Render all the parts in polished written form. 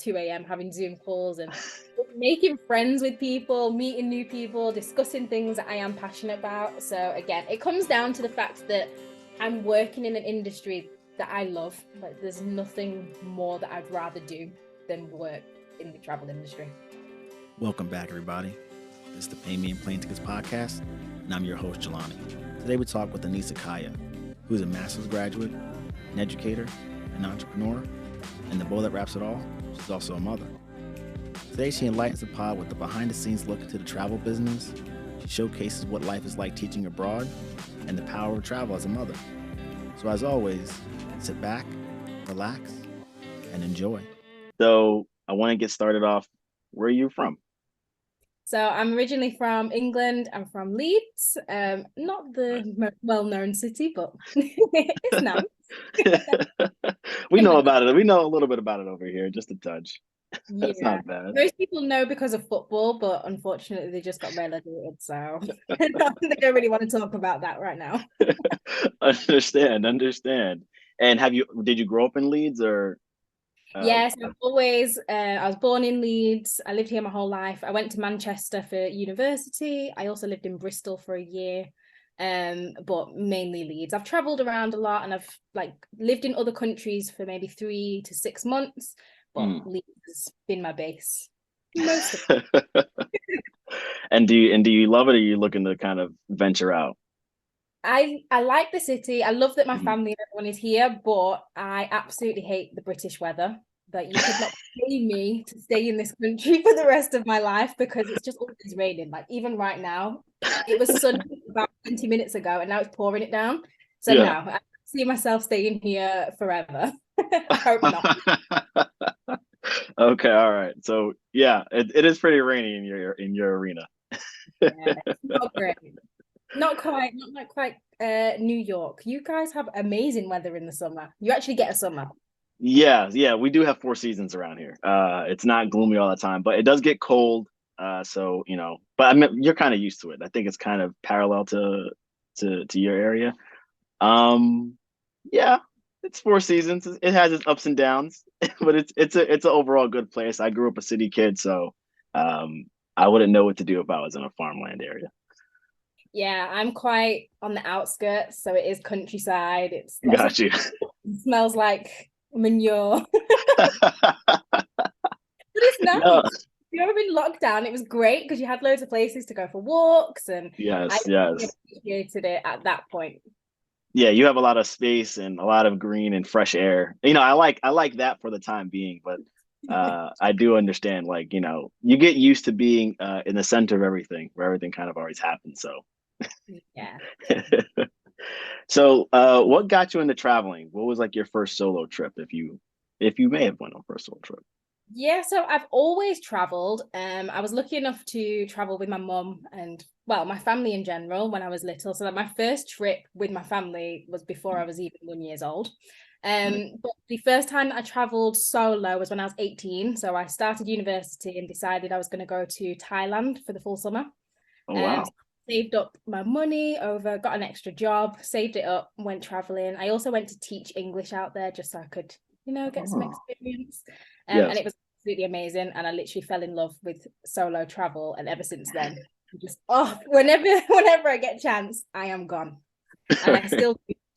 2 a.m. having Zoom calls and making friends with people, meeting new people, discussing things that I am passionate about. So again, it comes down to the fact that I'm working in an industry that I love. Like, there's nothing more that I'd rather do than work in the travel industry. Welcome back, everybody. This is the Pay Me in Plane Tickets podcast, and I'm your host, Jelani. Today we talk with Anisa Kiyah, who's a master's graduate, an educator, an entrepreneur, and the bow that wraps it all, she's also a mother. Today she enlightens the pod with the behind-the-scenes look into the travel business. She showcases what life is like teaching abroad and the power of travel as a mother. So as always, sit back, relax, and enjoy. So I want to get started off. Where are you from? So I'm originally from England. I'm from Leeds. Not the most well-known city, but it's nice. We know about it. We know a little bit about it over here, just a touch. That's not bad. Most people know because of football, but unfortunately they just got relegated, so they don't really want to talk about that right now. Understand. And did you grow up in Leeds or? Yes, I was born in Leeds. I lived here my whole life. I went to Manchester for university. I also lived in Bristol for a year, but mainly Leeds. I've traveled around a lot and I've lived in other countries for maybe 3 to 6 months, but Leeds has been my base most of it. And do you love it, or are you looking to kind of venture out? I like the city. I love that my family and everyone is here, but I absolutely hate the British weather. That you could not pay me to stay in this country for the rest of my life because it's just always raining. Like even right now, it was sunny about 20 minutes ago and now it's pouring it down. So no, I see myself staying here forever. I hope not. Okay, all right. So yeah, it is pretty rainy in your arena. Yeah, it's not great. Not quite New York. You guys have amazing weather in the summer. You actually get a summer. Yeah, we do have 4 seasons around here. It's not gloomy all the time, but it does get cold. So but I mean, you're kind of used to it. I think it's kind of parallel to your area. Yeah, it's 4 seasons. It has its ups and downs, but it's an overall good place. I grew up a city kid, so I wouldn't know what to do if I was in a farmland area. Yeah, I'm quite on the outskirts, so it is countryside. It's Got you. It smells like manure. But it's nice. No. You know, in lockdown, it was great because you had loads of places to go for walks, and yes, I appreciated it at that point. Yeah, you have a lot of space and a lot of green and fresh air. I like that for the time being, but I do understand, you get used to being in the center of everything, where everything kind of always happens. So yeah. So what got you into traveling? What was your first solo trip, if you may have went on first solo trip? Yeah, so I've always traveled. I was lucky enough to travel with my mum and my family in general when I was little. So my first trip with my family was before I was even 1 year old. But the first time that I traveled solo was when I was 18. So I started university and decided I was going to go to Thailand for the full summer. Oh, wow. So saved up my money got an extra job, saved it up, went traveling. I also went to teach English out there just so I could, get some experience. Yes. And it was absolutely amazing. And I literally fell in love with solo travel. And ever since then, just whenever I get a chance, I am gone. And I still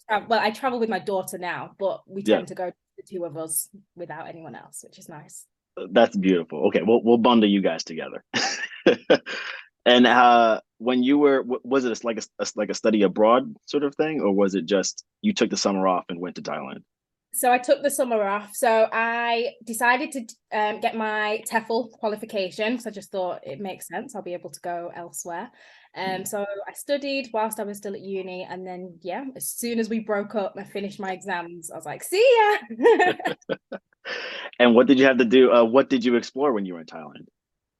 I travel with my daughter now, but we tend to go the 2 of us without anyone else, which is nice. That's beautiful. Okay, we'll bundle you guys together. And when you were, was it like a study abroad sort of thing, or was it just you took the summer off and went to Thailand? So I took the summer off. So I decided to get my TEFL qualification because I just thought it makes sense. I'll be able to go elsewhere. So I studied whilst I was still at uni. And then, as soon as we broke up, I finished my exams. I was like, see ya. And what did you have to do? What did you explore when you were in Thailand?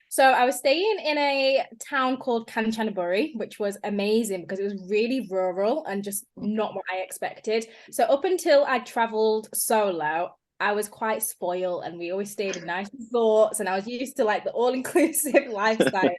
So I was staying in a town called Kanchanaburi, which was amazing because it was really rural and just not what I expected. So up until I traveled solo, I was quite spoiled and we always stayed in nice resorts and I was used to the all-inclusive lifestyle.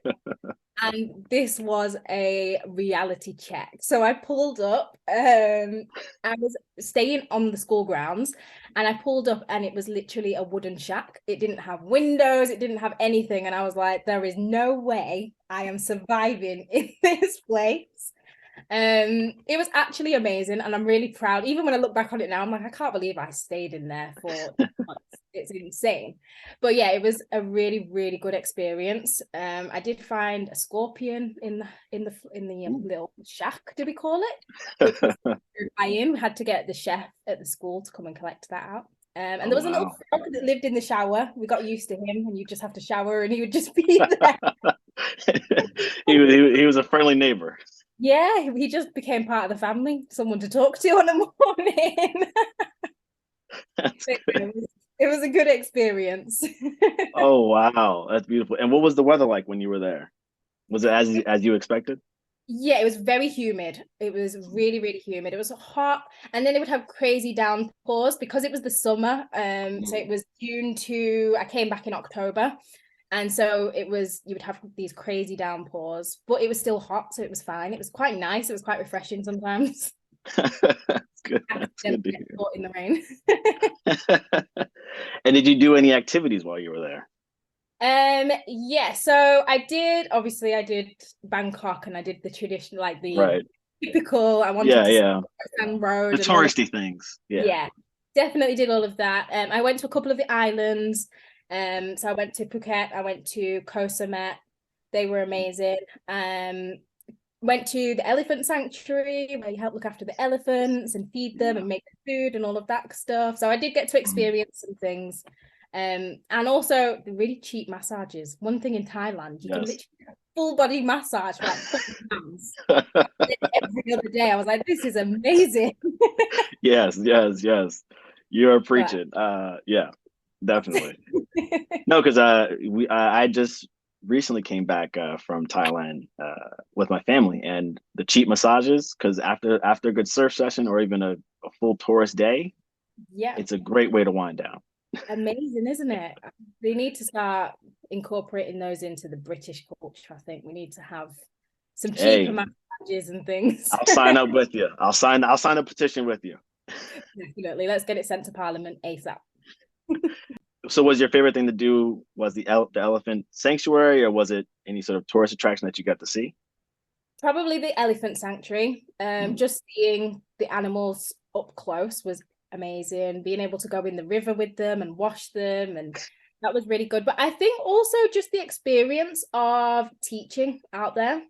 And this was a reality check. So I pulled up, I was staying on the school grounds, and I pulled up and it was literally a wooden shack. It didn't have windows, it didn't have anything. And I was like, there is no way I am surviving in this place. It was actually amazing, and I'm really proud. Even when I look back on it now, I'm like, I can't believe I stayed in there for months. It's insane. But yeah, it was a really, really good experience. I did find a scorpion in the little shack, did we call it? Which was terrifying. We had to get the chef at the school to come and collect that out. And there was a little frog that lived in the shower. We got used to him, and you just have to shower, and he would just be there. He was a friendly neighbor. Yeah, he just became part of the family, someone to talk to on a morning. It was a good experience. Oh wow, that's beautiful. And what was the weather like when you were there? Was it as you expected? Yeah, it was very humid. It was really, really humid. It was hot, and then it would have crazy downpours because it was the summer. So it was June to I came back in October. And so you would have these crazy downpours, but it was still hot, so it was fine. It was quite nice. It was quite refreshing sometimes. That's good. That's good to hear. In the rain. And did you do any activities while you were there? Yeah, so I did Bangkok, and I did the traditional, like the typical, I wanted to Sand Road, the touristy things. Yeah, definitely did all of that. I went to a couple of the islands. So I went to Phuket, I went to Koh Samet. They were amazing. Went to the elephant sanctuary where you help look after the elephants and feed them and make food and all of that stuff. So I did get to experience some things. And also the really cheap massages. One thing in Thailand, you can literally get a full body massage for like £40. Every other day. I was like, this is amazing. Yes. You're preaching. Yeah, definitely. No, because I just recently came back from Thailand with my family, and the cheap massages, because after a good surf session or even a full tourist day, it's a great way to wind down. Amazing, isn't it? They need to start incorporating those into the British culture. I think we need to have some cheaper massages and things. I'll sign up with you. I'll sign a petition with you. Definitely. Let's get it sent to Parliament ASAP. So was your favorite thing to do was the elephant sanctuary, or was it any sort of tourist attraction that you got to see? Probably the elephant sanctuary. Just seeing the animals up close was amazing. Being able to go in the river with them and wash them, and that was really good. But I think also just the experience of teaching out there.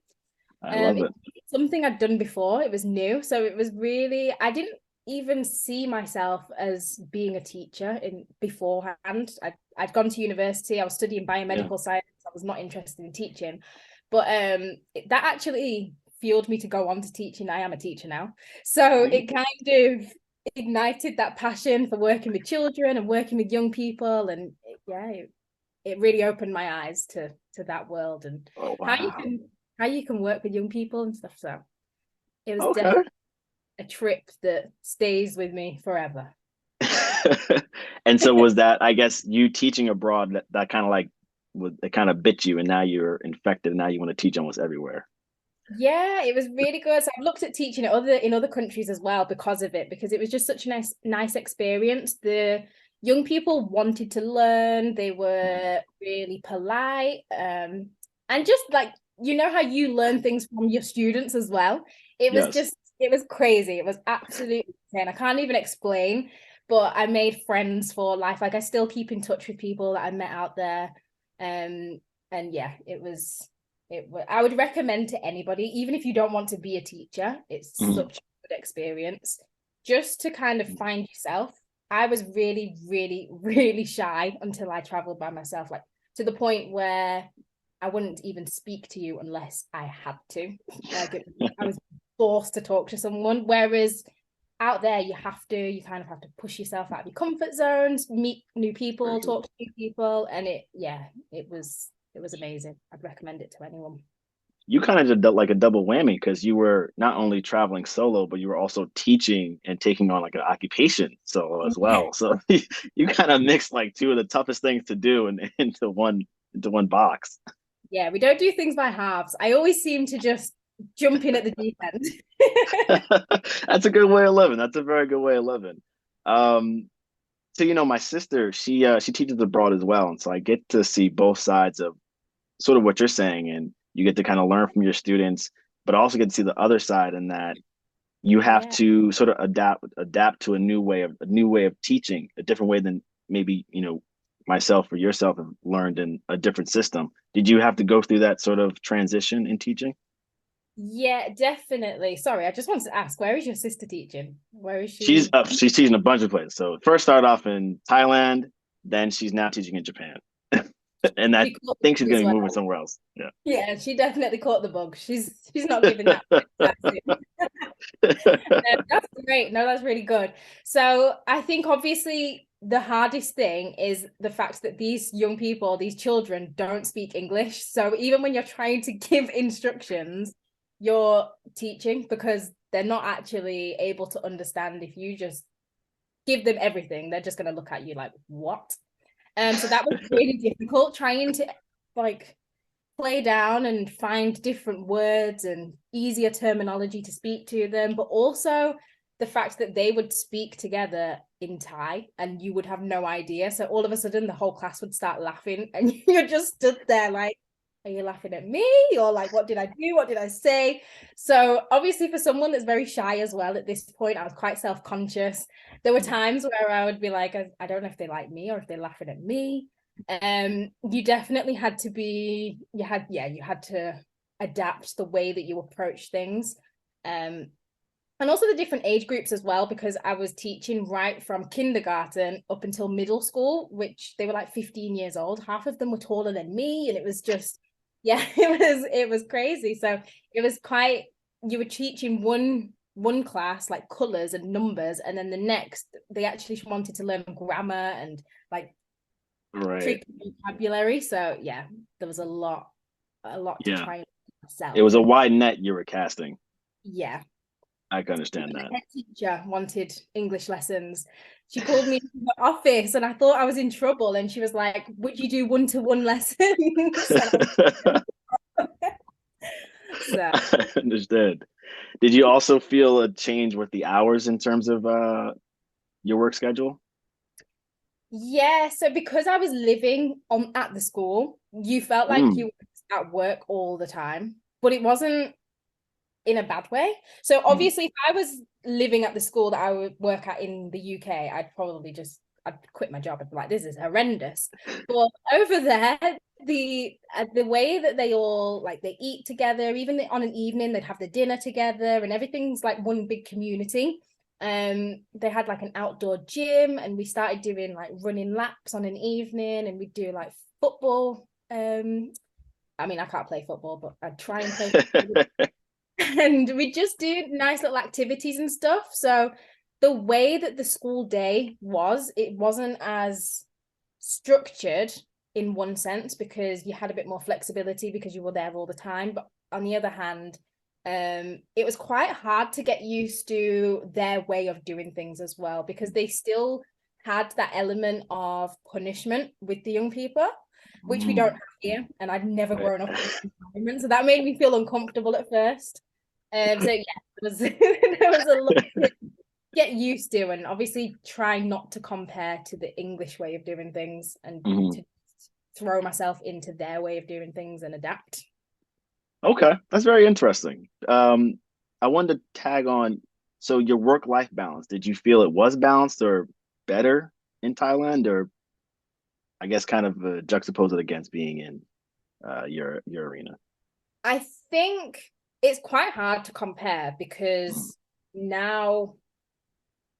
I love it. It's something I'd done before. It was new. So it was really, I didn't even see myself as being a teacher beforehand. I'd gone to university. I was studying biomedical science. I was not interested in teaching. But that actually fueled me to go on to teaching. I am a teacher now. So it kind of ignited that passion for working with children and working with young people. And it really opened my eyes to that world and how you can work with young people and stuff. So it was definitely a trip that stays with me forever. And so was that, I guess, you teaching abroad that kind of like it kind of bit you, and now you're infected, and now you want to teach almost everywhere? Yeah, it was really good. So I've looked at teaching in other countries as well because of it, because it was just such a nice experience. The young people wanted to learn. They were really polite. And just like, you know how you learn things from your students as well. It was crazy. It was absolutely insane. I can't even explain, but I made friends for life. Like I still keep in touch with people that I met out there. And yeah, I would recommend to anybody, even if you don't want to be a teacher, it's such a good experience just to kind of find yourself. I was really, really, really shy until I traveled by myself, like to the point where I wouldn't even speak to you unless I had to. Like I was forced to talk to someone, whereas out there you kind of have to push yourself out of your comfort zones, meet new people, talk to new people, and it was amazing. I'd recommend it to anyone. You kind of did like a double whammy, because you were not only traveling solo, but you were also teaching and taking on like an occupation solo as well. So you kind of mixed like two of the toughest things to do into one box. Yeah, we don't do things by halves. I always seem to just jump in at the deep end. That's a good way of living. That's a very good way of living. Um, so my sister, she teaches abroad as well, and so I get to see both sides of sort of what you're saying, and you get to kind of learn from your students, but also get to see the other side, in that you have Yeah. to sort of adapt to a new way of teaching, a different way than maybe myself or yourself have learned in a different system. Did you have to go through that sort of transition in teaching? Yeah, definitely. Sorry, I just wanted to ask, where is your sister teaching? Where is She's she? up. She's teaching a bunch of places. So first started off in Thailand, then she's now teaching in Japan, and I She caught the think she's bug going as to be moving well. somewhere else. Yeah. Yeah, she definitely caught the bug. She's not giving that back soon. That's great. No, that's really good. So I think obviously the hardest thing is the fact that these young people, these children, don't speak English. So even when you're trying to give instructions, you're teaching because they're not actually able to understand if you just give them everything. They're just going to look at you like, what? So that was really difficult trying to like play down and find different words and easier terminology to speak to them, but also the fact that they would speak together in Thai and you would have no idea. So all of a sudden the whole class would start laughing and you're just stood there like, are you laughing at me? Or like, what did I do? What did I say? So obviously for someone that's very shy as well at this point, I was quite self-conscious. There were times where I would be like, I don't know if they like me or if they're laughing at me. You definitely had to be, you had to adapt the way that you approach things. And also the different age groups as well, because I was teaching right from kindergarten up until middle school, which they were like 15 years old. Half of them were taller than me, and it was just, yeah, it was crazy. So it was quite, you were teaching one class like colors and numbers, and then the next they actually wanted to learn grammar and like Right. tricky vocabulary. So yeah, there was a lot to Yeah. try and It myself. was a wide net you were casting. Yeah. I can Even understand that. the head teacher wanted English lessons. She called me into the office and I thought I was in trouble. And she was like, would you do one-to-one lessons? So I understand. Did you also feel a change with the hours in terms of your work schedule? yeah, so because I was living on at the school, you felt like you Mm, were at work all the time, but it wasn't in a bad way. So mm. obviously, if I was living at the school that I would work at in the UK, I'd quit my job. I'd be like, this is horrendous. But over there, the way that they all like they eat together, even on an evening, they'd have the dinner together, and everything's like one big community. They had like an outdoor gym, and we started doing like running laps on an evening, and we'd do like football. I mean, I can't play football, but I'd try and play football and we just do nice little activities and stuff. So the way that the school day was, it wasn't as structured in one sense because you had a bit more flexibility because you were there all the time. But on the other hand, it was quite hard to get used to their way of doing things as well because they still had that element of punishment with the young people, which we don't Mm, have here. And I'd never right. grown up in that environment. So that made me feel uncomfortable at first. So yeah, there was there was a lot to get used to, and obviously try not to compare to the English way of doing things, and Mhm. to throw myself into their way of doing things and adapt. Okay, that's very interesting. I wanted to tag on. So your work-life balance, did you feel it was balanced or better in Thailand, or I guess kind of juxtapose it against being in your arena? I think it's quite hard to compare Mm, because now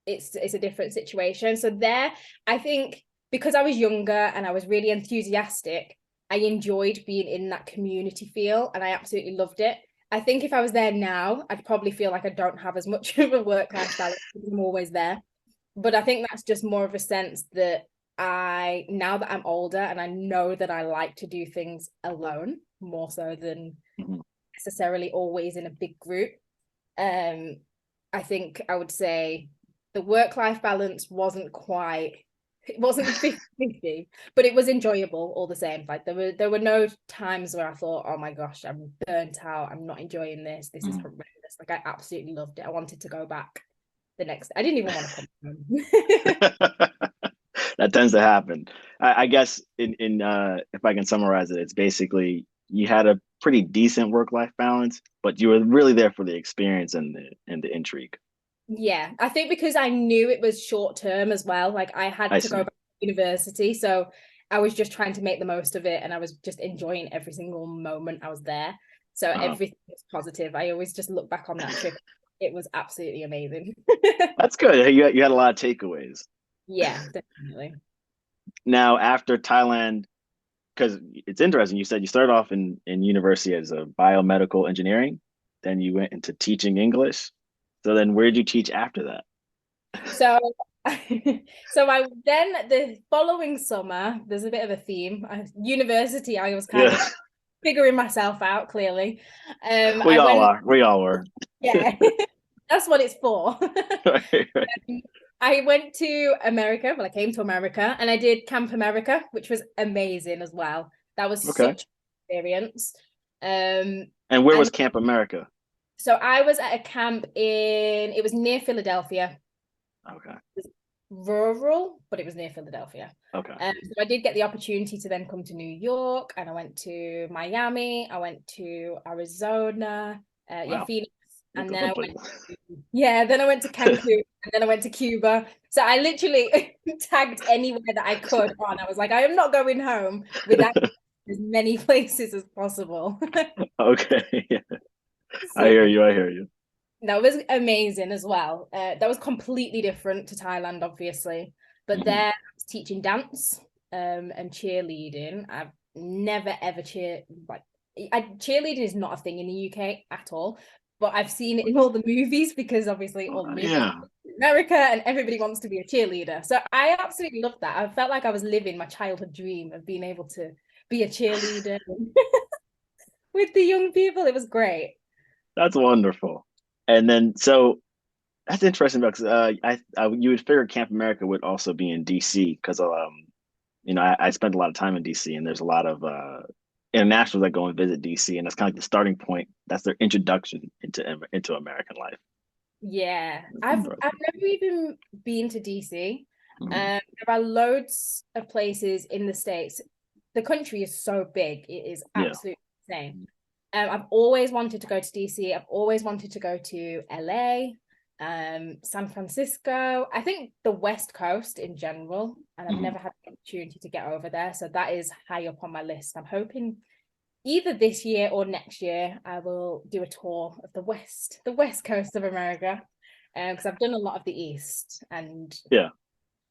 it's a different situation. So there, I think because I was younger and I was really enthusiastic, I enjoyed being in that community feel and I absolutely loved it. I think if I was there now, I'd probably feel like I don't have as much of a work-life balance because I'm always there. But I think that's just more of a sense that now that I'm older and I know that I like to do things alone more so than mhm. necessarily always in a big group. Um, I think I would say the work-life balance wasn't quite It wasn't 50-50, but it was enjoyable all the same. Like there were no times where I thought, oh my gosh, I'm burnt out. I'm not enjoying this. This is horrendous. Like I absolutely loved it. I wanted to go back the next. I didn't even want to come home. That tends to happen. I guess in if I can summarize it, it's basically you had a pretty decent work-life balance, but you were really there for the experience and the intrigue. Yeah, I think because I knew it was short term as well. Like I had I to see. go back to university, so I was just trying to make the most of it, and I was just enjoying every single moment I was there. So everything was positive. I always just look back on that trip. It was absolutely amazing. That's good. You had a lot of takeaways. Yeah, definitely. Now, after Thailand, because it's interesting, you said you started off in university as a biomedical engineering, then you went into teaching English. So then where did you teach after that? So, so I then the following summer, there's a bit of a theme. University, I was kind Yeah, of figuring myself out clearly. we I all went, are. We all were. yeah, that's what it's for. Right, right. I went to America. Well, I came to America and I did Camp America, which was amazing as well. That was Okay. such an experience. And where was And Camp America? so I was at a camp it was near Philadelphia. Okay. It was rural, but it was near Philadelphia. Okay. So I did get the opportunity to then come to New York, and I went to Miami. I went to Arizona, Wow. Phoenix, That's and a then fun I place. went then I went to Cancun, and then I went to Cuba. So I literally tagged anywhere that I could on. I was like, I am not going home without as many places as possible. Okay. Yeah. I So hear you. I hear you. that was amazing as well. That was completely different to Thailand, obviously. But Mhm. there I was teaching dance and cheerleading. I've never ever cheerleading is not a thing in the UK at all. But I've seen it in all the movies because obviously all the movies Yeah, in America and everybody wants to be a cheerleader. So I absolutely loved that. I felt like I was living my childhood dream of being able to be a cheerleader with the young people. It was great. that's wonderful. And then, so that's interesting because you would figure Camp America would also be in DC because I spent a lot of time in DC and there's a lot of internationals that go and visit DC and that's kind of like the starting point. That's their introduction into American life. Yeah, That's I've interesting. never even been to DC. Mhm. There are loads of places in the States. The country is so big, it is Yeah. absolutely insane. I've always wanted to go to DC. I've always wanted to go to LA, San Francisco. I think the West Coast in general, and I've Mhm. never had the opportunity to get over there. So that is high up on my list. I'm hoping either this year or next year, I will do a tour of the West Coast of America, because I've done a lot of the East, and Yeah.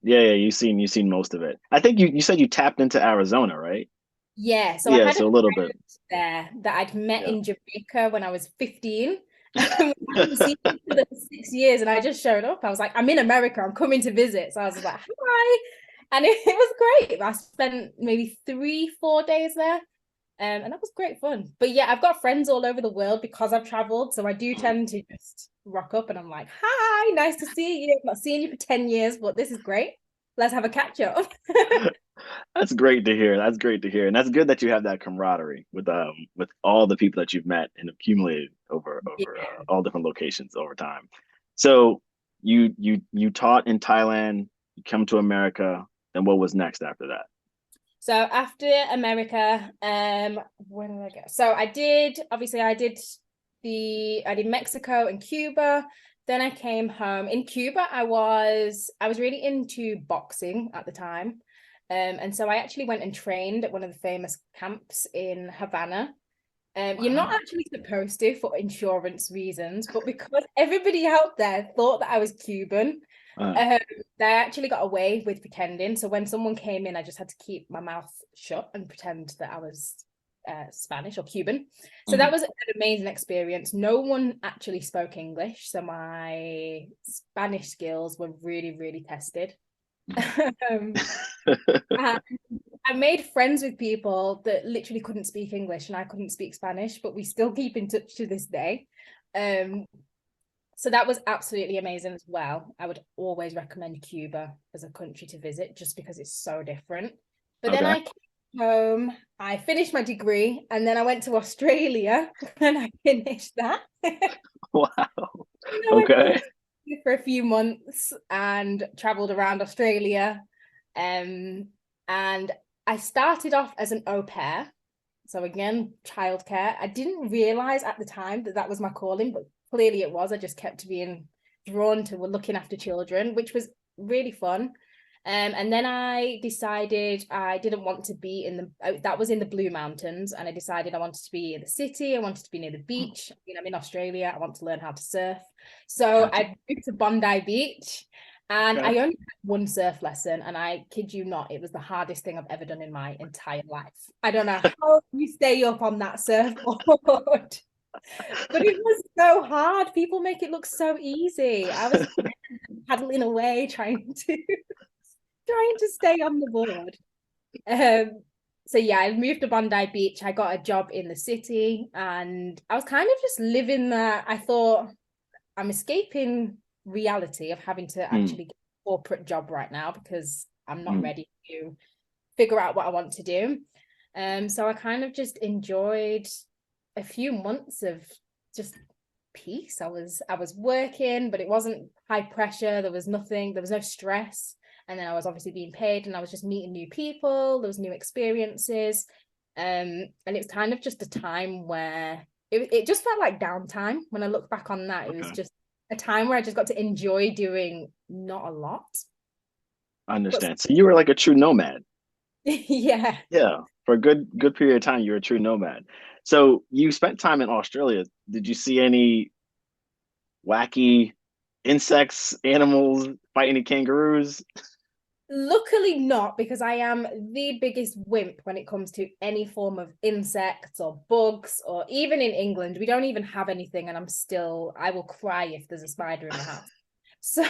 Yeah, yeah, you've seen most of it. I think you said you tapped into Arizona, right? yeah. So I Yeah, had a so a little bit. friend there that I'd met Yeah. in Jamaica when I was 15. We hadn't seen each other for 6 years, and I just showed up. I was like, I'm in America. I'm coming to visit. So I was just like, hi, and it was great. I spent maybe 3-4 days there. And that was great fun. But yeah, I've got friends all over the world because I've traveled. So I do tend to just rock up and I'm like, hi, nice to see you. I'm not seeing you for 10 years, but this is great. Let's have a catch up. That's great to hear. That's great to hear. And that's good that you have that camaraderie with all the people that you've met and accumulated over Yeah. all different locations over time. So you taught in Thailand, you come to America, and what was next after that? So after America, where did I go? So I did Mexico and Cuba. Then I came home. In Cuba, I was really into boxing at the time. And so I actually went and trained at one of the famous camps in Havana. You're not Wow. actually supposed to for insurance reasons, but because everybody out there thought that I was Cuban, Uh, um, they actually got away with pretending. So when someone came in, I just had to keep my mouth shut and pretend that I was Spanish or Cuban. So that mhm. was an amazing experience. No one actually spoke English, so my Spanish skills were really, really tested. um, and I made friends with people that literally couldn't speak English and I couldn't speak Spanish, but we still keep in touch to this day. Um, So that was absolutely amazing as well. I would always recommend Cuba as a country to visit just because it's so different. But then Okay. I came home, I finished my degree, and then I went to Australia and I finished that. Wow. I went to Okay. Australia for a few months and traveled around Australia. And I started off as an au pair. So again, childcare. I didn't realize at the time that that was my calling, but clearly it was. I just kept being drawn to looking after children, which was really fun. And then I decided I didn't want to be in that was in the Blue Mountains, and I decided I wanted to be in the city. I wanted to be near the beach. I'm in Australia. I want to learn how to surf. So Gotcha. I moved to Bondi Beach, and Okay. I only had one surf lesson, and I kid you not, it was the hardest thing I've ever done in my entire life. I don't know how you stay up on that surfboard. But it was so hard. People make it look so easy. I was paddling away trying to stay on the board. So yeah, I moved to Bondi Beach. I got a job in the city, and I was kind of just living that. I thought I'm escaping reality of having to Mm, actually get a corporate job right now because I'm not mm. ready to figure out what I want to do. So I kind of just enjoyed a few months of just peace. I was working, but it wasn't high pressure. There was no stress. And then I was obviously being paid, and I was just meeting new people. There was new experiences. And it was kind of just a time where it just felt like downtime. When I look back on that, it was Okay. just a time where I just got to enjoy doing not a lot. I But understand. So you were like a true nomad. yeah. Yeah. For a good period of time, you were a true nomad. So you spent time in Australia. Did you see any wacky insects, animals, fight any kangaroos? Luckily not, because I am the biggest wimp when it comes to any form of insects or bugs, or even in England, we don't even have anything, and I will cry if there's a spider in my house. So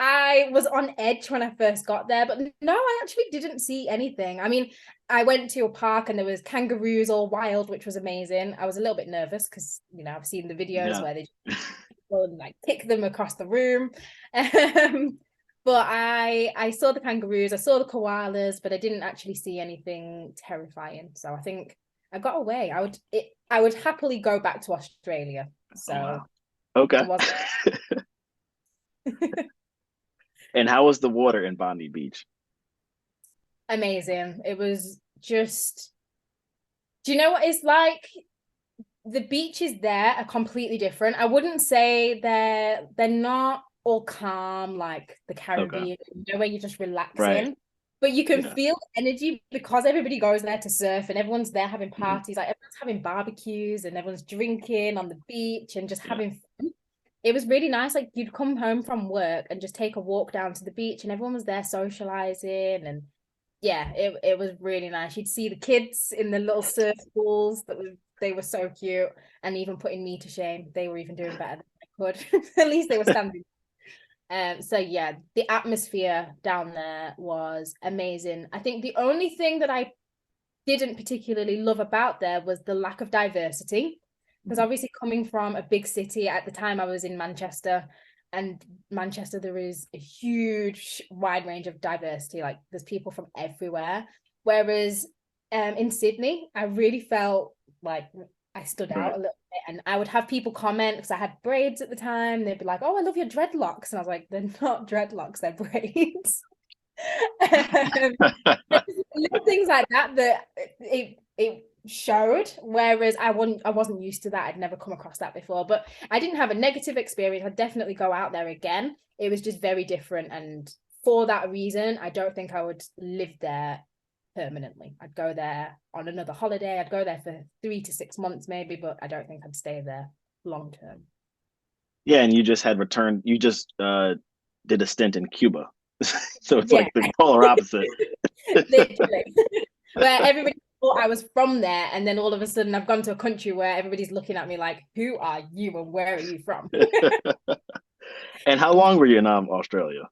I was on edge when I first got there, but no, I actually didn't see anything. I mean, I went to a park and there was kangaroos all wild, which was amazing. I was a little bit nervous because, I've seen the videos Yeah. where they go and like kick them across the room. Um, but I saw the kangaroos, I saw the koalas, but I didn't actually see anything terrifying. So I think I got away. I would happily go back to Australia. Oh, wow. So I Okay. was And how was the water in Bondi Beach? amazing. It was just, do you know what it's like? The beaches there are completely different. I wouldn't say they're not all calm like the Okay. Caribbean, where you're just Right. relaxing, but you can Yeah. feel energy because everybody goes there to surf and everyone's there having Mhm. parties. Like everyone's having barbecues and everyone's drinking on the beach and just Yeah. having fun. It was really nice. Like you'd come home from work and just take a walk down to the beach and everyone was there socializing, and yeah, it was really nice. You'd see the kids in the little surf schools they were so cute, and even putting me to shame. They were even doing better than I could. At least they were standing. So yeah, the atmosphere down there was amazing. I think the only thing that I didn't particularly love about there was the lack of diversity. Because Mhm. obviously coming from a big city, at the time I was in Manchester, and Manchester, there is a huge wide range of diversity. Like there's people from everywhere. Whereas in Sydney, I really felt like I stood out Right. a little bit, and I would have people comment because I had braids at the time. They'd be like, "Oh, I love your dreadlocks," and I was like, "They're not dreadlocks, they're braids." Little things like that it showed, whereas I wasn't used to that. I'd never come across that before, but I didn't have a negative experience. I'd definitely go out there again. It was just very different, and for that reason I don't think I would live there permanently. I'd go there on another holiday. I'd go there for 3 to 6 months maybe, but I don't think I'd stay there long term. Yeah, and you just had returned. You just did a stint in Cuba, so it's Yeah. like the polar opposite. Literally. Where everybody thought I was from there, and then all of a sudden I've gone to a country where everybody's looking at me like, who are you and where are you from? And how long were you in Australia?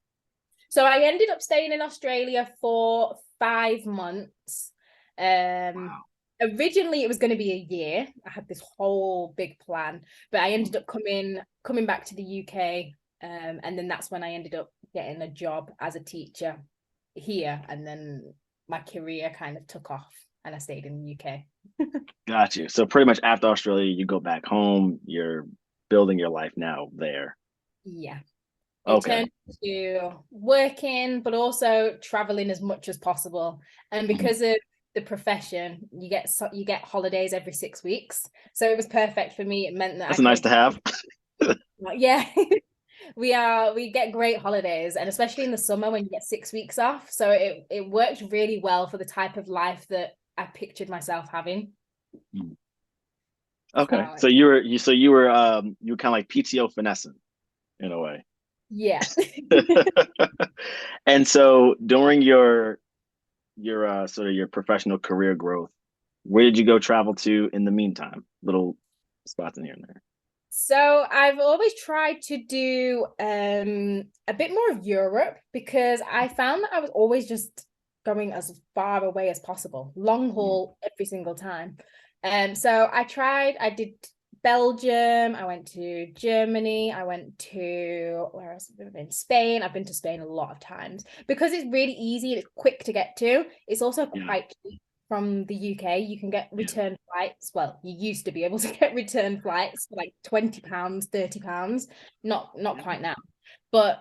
So I ended up staying in Australia for 5 months. Um, Wow. Originally it was going to be a year. I had this whole big plan, but I ended up coming back to the UK, and then that's when I ended up getting a job as a teacher here, and then my career kind of took off and I stayed in the UK. Got you. So pretty much after Australia, you go back home. You're building your life now there. Yeah. It Okay. turned to working, but also traveling as much as possible. And Mhm. because of the profession, you get holidays every 6 weeks. So it was perfect for me. It meant that I That's nice could, to have. yeah, we get great holidays, and especially in the summer when you get 6 weeks off. So it worked really well for the type of life that I pictured myself having. Mhm. Okay. So So you were kind of like PTO finessing in a way. yeah. And so during your sort of your professional career growth, where did you go travel to in the meantime? Little spots in here and there. So I've always tried to do a bit more of Europe because I found that I was always just going as far away as possible, long Mhm. haul every single time. So I did Belgium, I went to Germany, I went to where else have I been? Spain. I've been to Spain a lot of times because it's really easy and it's quick to get to. It's also Yeah, quite cheap from the UK. You can get yeah, return flights. Well, you used to be able to get return flights for like £20, £30. Not yeah. quite now. But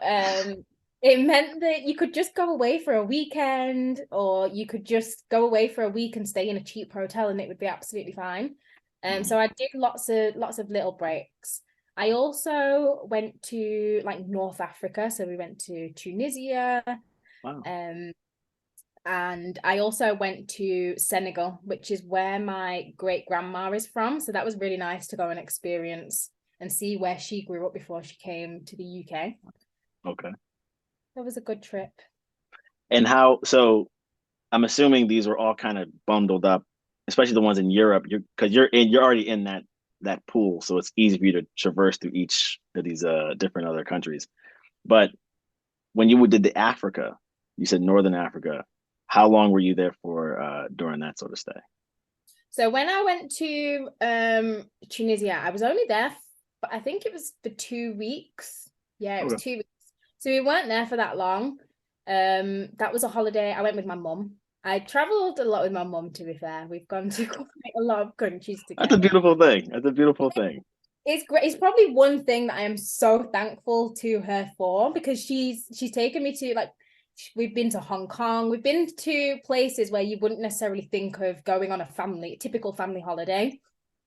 it meant that you could just go away for a weekend, or you could just go away for a week and stay in a cheap hotel and it would be absolutely fine. Mhm. So I did lots of little breaks. I also went to like North Africa. So we went to Tunisia. Wow. Um, and I also went to Senegal, which is where my great grandma is from. So that was really nice to go and experience and see where she grew up before she came to the UK. Okay. That was a good trip. And so I'm assuming these were all kind of bundled up, especially the ones in Europe. Because you're already in that pool, so it's easy for you to traverse through each of these different other countries. But when you did the Africa, you said Northern Africa. How long were you there for during that sort of stay? So when I went to Tunisia, I was only there, but I think it was for 2 weeks. Yeah, it was Okay. 2 weeks. So we weren't there for that long. That was a holiday. I went with my mum. I traveled a lot with my mum, to be fair. We've gone to quite a lot of countries That's a together. beautiful thing. That's a beautiful thing. It's great. It's probably one thing that I am so thankful to her for, because she's taken me to, like, we've been to Hong Kong, we've been to places where you wouldn't necessarily think of going on a typical family holiday.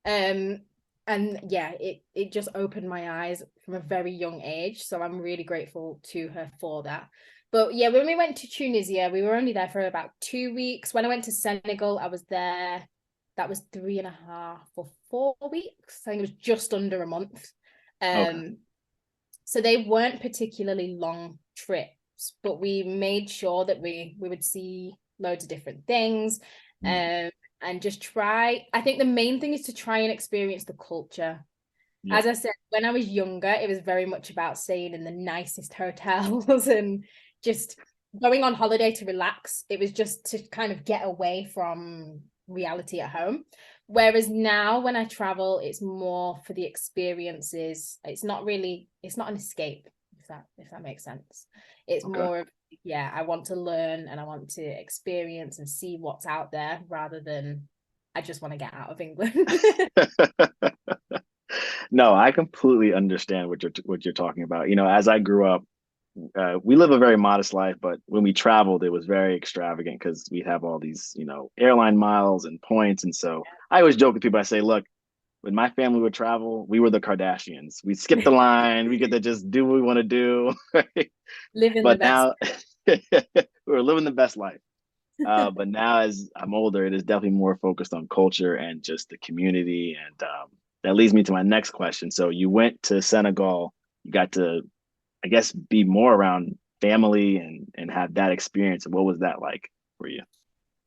Um, and yeah, it just opened my eyes from a very young age. So I'm really grateful to her for that. But yeah, when we went to Tunisia, we were only there for about 2 weeks. When I went to Senegal, I was there, that was 3.5 or 4 weeks. I think it was just under a month. Okay. Um, so they weren't particularly long trips, but we made sure that we would see loads of different things. Mm. Um, and just try. I think the main thing is to try and experience the culture. Yeah. As I said, when I was younger, it was very much about staying in the nicest hotels and just going on holiday to relax. It was just to kind of get away from reality at home. Whereas now when I travel, it's more for the experiences. It's not an escape, if that makes sense. It's Okay. more of, yeah, I want to learn and I want to experience and see what's out there, rather than I just want to get out of England. No, I completely understand what you're talking about. As I grew up, we live a very modest life, but when we traveled, it was very extravagant because we have all these, airline miles and points. And so I always joke with people. I say, look, when my family would travel, we were the Kardashians. We skip the line. We get to just do what we want to do. Right? Living the But best. now we were living the best life. But now, as I'm older, it is definitely more focused on culture and just the community. And that leads me to my next question. So you went to Senegal. You got to, I guess, be more around family and have that experience. What was that like for you?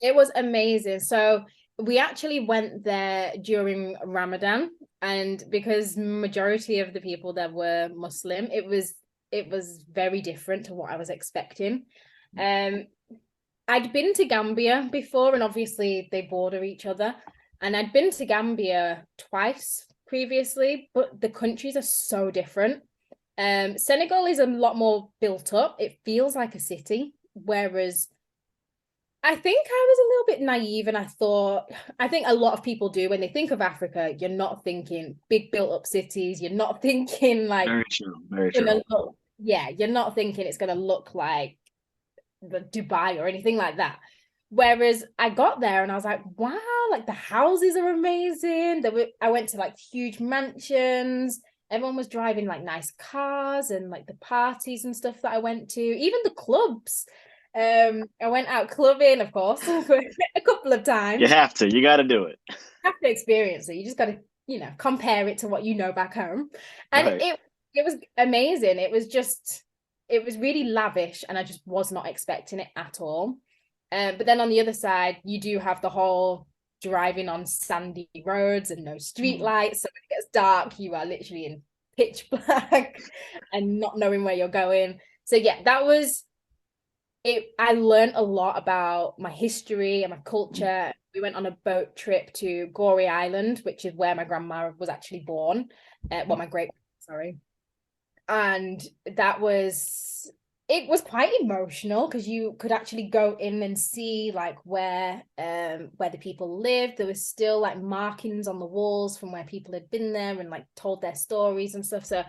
It was amazing. So we actually went there during Ramadan, and because majority of the people there were Muslim, it was very different to what I was expecting. Um, I'd been to Gambia before, and obviously they border each other. And I'd been to Gambia twice previously, but the countries are so different. Senegal is a lot more built up. It feels like a city, whereas I think I was a little bit naive and I think a lot of people do when they think of Africa, you're not thinking big built up cities. You're not thinking like, Very true. Very true. you're not thinking it's going to look like the Dubai or anything like that. Whereas I got there and I was like, wow, like the houses are amazing. I went to like huge mansions. Everyone was driving like nice cars, and like the parties and stuff that I went to, even the clubs. I went out clubbing, of course, for a couple of times. You have to. You got to do it. You have to experience it. You just got to, compare it to what you know back home. And Right. it was amazing. It was really lavish, and I just was not expecting it at all. But then on the other side, you do have the whole driving on sandy roads and no street lights. So when it gets dark, you are literally in pitch black and not knowing where you're going. So yeah, that was it. I learned a lot about my history and my culture. We went on a boat trip to Goree Island, which is where my grandma was actually born. My great, sorry. And it was quite emotional because you could actually go in and see like where the people lived. There was still like markings on the walls from where people had been there and like told their stories and stuff. So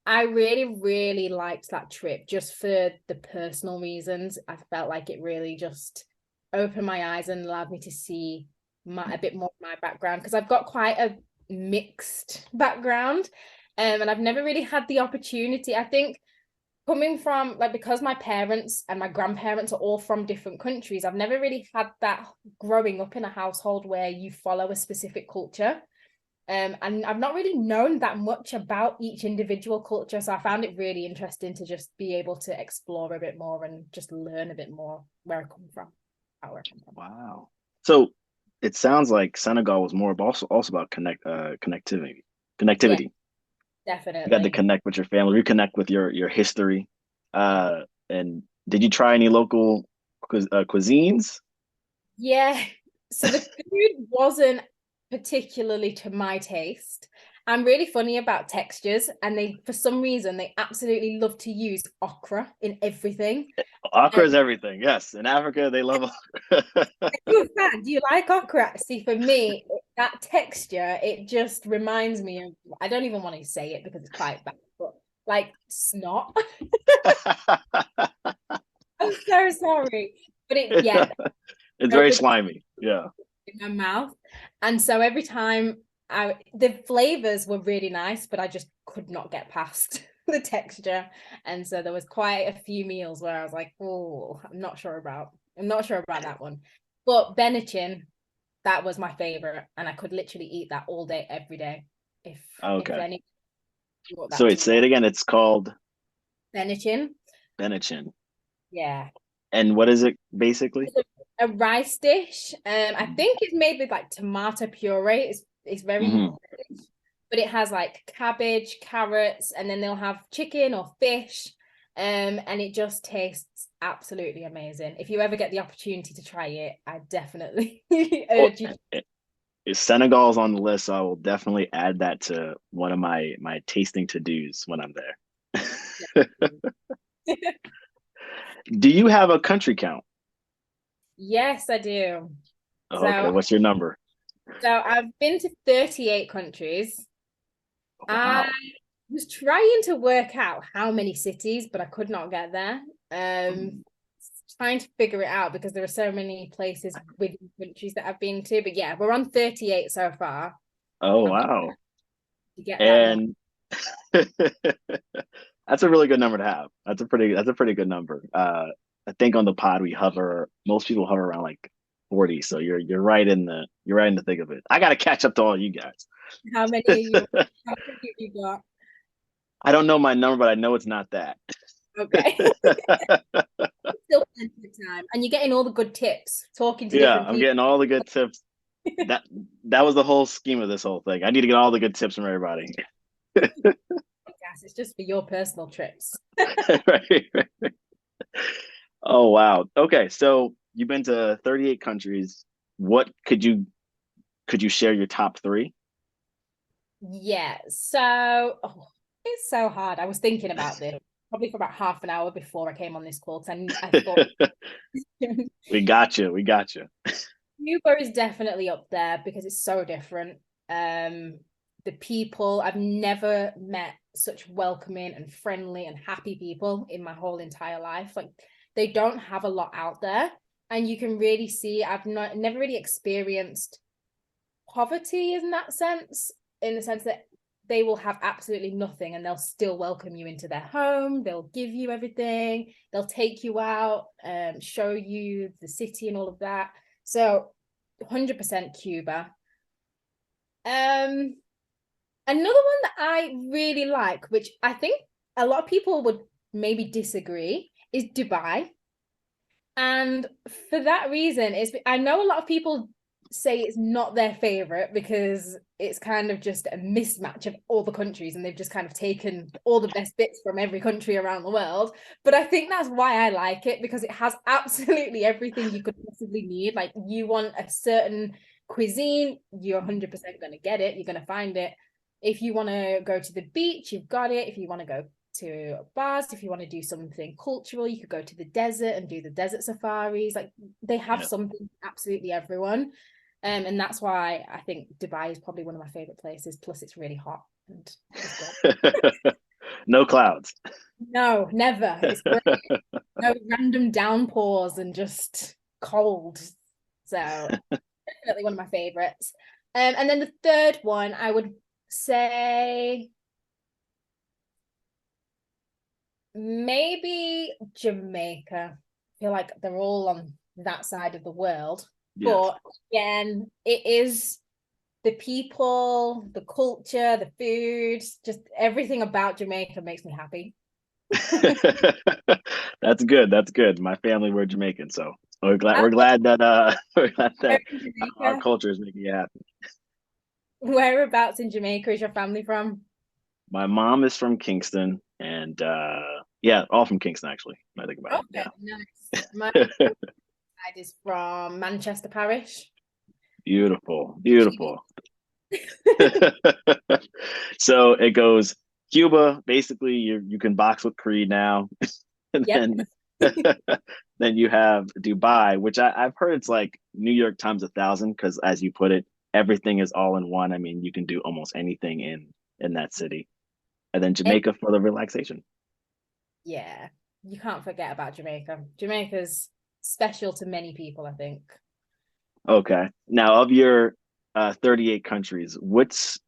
I really, really liked that trip just for the personal reasons. I felt like it really just opened my eyes and allowed me to see a bit more of my background, because I've got quite a mixed background. And I've never really had the opportunity. I think coming from like, because my parents and my grandparents are all from different countries, I've never really had that growing up in a household where you follow a specific culture. And I've not really known that much about each individual culture. So I found it really interesting to just be able to explore a bit more and just learn a bit more where I come from, how I come from. Wow. So it sounds like Senegal was more also about connectivity. Yeah, Connectivity. You got to definitely. connect with your family, reconnect with your history. And did you try any local cuisines? Yeah. So the food wasn't particularly to my taste. I'm really funny about textures, and for some reason, they absolutely love to use okra in everything. Okra is everything. Yes, in Africa they love okra. You a fan? Do you like okra? See, for me, that texture, it just reminds me of, I don't even want to say it because it's quite bad, but like snot. I'm so sorry. But yeah, It's so very good slimy. Yeah. in my mouth. And so every time the flavors were really nice, but I just could not get past the texture. And so there was quite a few meals where I was like, oh, I'm not sure about that one. But Benachin, that was my favorite, and I could literally eat that all day, every day. If Okay. any brought So that wait, to say it me. again. It's called Benachin, Benachin. yeah. And what is it basically? It's a rice dish. I think it's made with like tomato puree. It's very Hmm. rich, but it has like cabbage, carrots, and then they'll have chicken or fish. And it just tastes absolutely amazing. If you ever get the opportunity to try it, I definitely Oh, urge you to. Senegal's on the list, so I will definitely add that to one of my tasting to-dos when I'm there. Do you have a country count? Yes, I do. Oh, okay, So, what's your number? so I've been to 38 countries. I Wow. was trying to work out how many cities, but I could not get there. Trying to figure it out because there are so many places within countries that I've been to. But yeah, we're on 38 so far. Oh, I'm hoping wow. to get that number. And that's a really good number to have. That's a pretty good number. I think on the pod most people hover around like 40. So you're right in the thick of it. I gotta catch up to all you guys. How many are you? How many have you got? I don't know my number, but I know it's not that. Okay. Still plenty of time. And you're getting all the good tips, talking to Yeah, different I'm people. getting all the good tips. That that was the whole scheme of this whole thing. I need to get all the good tips from everybody. Yes, it's just for your personal trips. Right, right. Oh wow. Okay, so you've been to 38 countries. What could you could you share your top three? Yeah. So it's so hard. I was thinking about this probably for about half an hour before I came on this call because I thought We got you. We got you. Cuba is definitely up there because it's so different. The people, I've never met such welcoming and friendly and happy people in my whole entire life. Like they don't have a lot out there, and you can really see never really experienced poverty in that sense, in the sense that they will have absolutely nothing and they'll still welcome you into their home. They'll give you everything. They'll take you out, show you the city and all of that. So 100% Cuba. Another one that I really like, which I think a lot of people would maybe disagree, is Dubai. And for that reason, I know a lot of people say it's not their favorite because it's kind of just a mismatch of all the countries and they've just kind of taken all the best bits from every country around the world. But I think that's why I like it, because it has absolutely everything you could possibly need. Like you want a certain cuisine, you're 100% going to get it. You're going to find it. If you want to go to the beach, you've got it. If you want to go to bars, if you want to do something cultural, you could go to the desert and do the desert safaris. Like they have something for absolutely everyone. And that's why I think Dubai is probably one of my favorite places. Plus, it's really hot and no clouds. No, never. It's great. No random downpours and just cold. So definitely one of my favorites. And then the third one, I would say maybe Jamaica. I feel like they're all on that side of the world. Yes. But again, it is the people, the culture, the food, just everything about Jamaica makes me happy. That's good. That's good. My family were Jamaican, so we're glad that our culture is making you happy. Whereabouts in Jamaica is your family from? My mom is from Kingston, and all from Kingston actually. When I think about it. Yeah. Nice. My side is from Manchester Parish. Beautiful, beautiful. So it goes Cuba. Basically, you can box with Creed now, and then then you have Dubai, which I've heard it's like New York times 1,000 because, as you put it, everything is all in one. I mean, you can do almost anything in that city. And then Jamaica for the relaxation. Yeah, you can't forget about Jamaica. Jamaica's special to many people, I think. Okay. Now, of your 38 countries, what's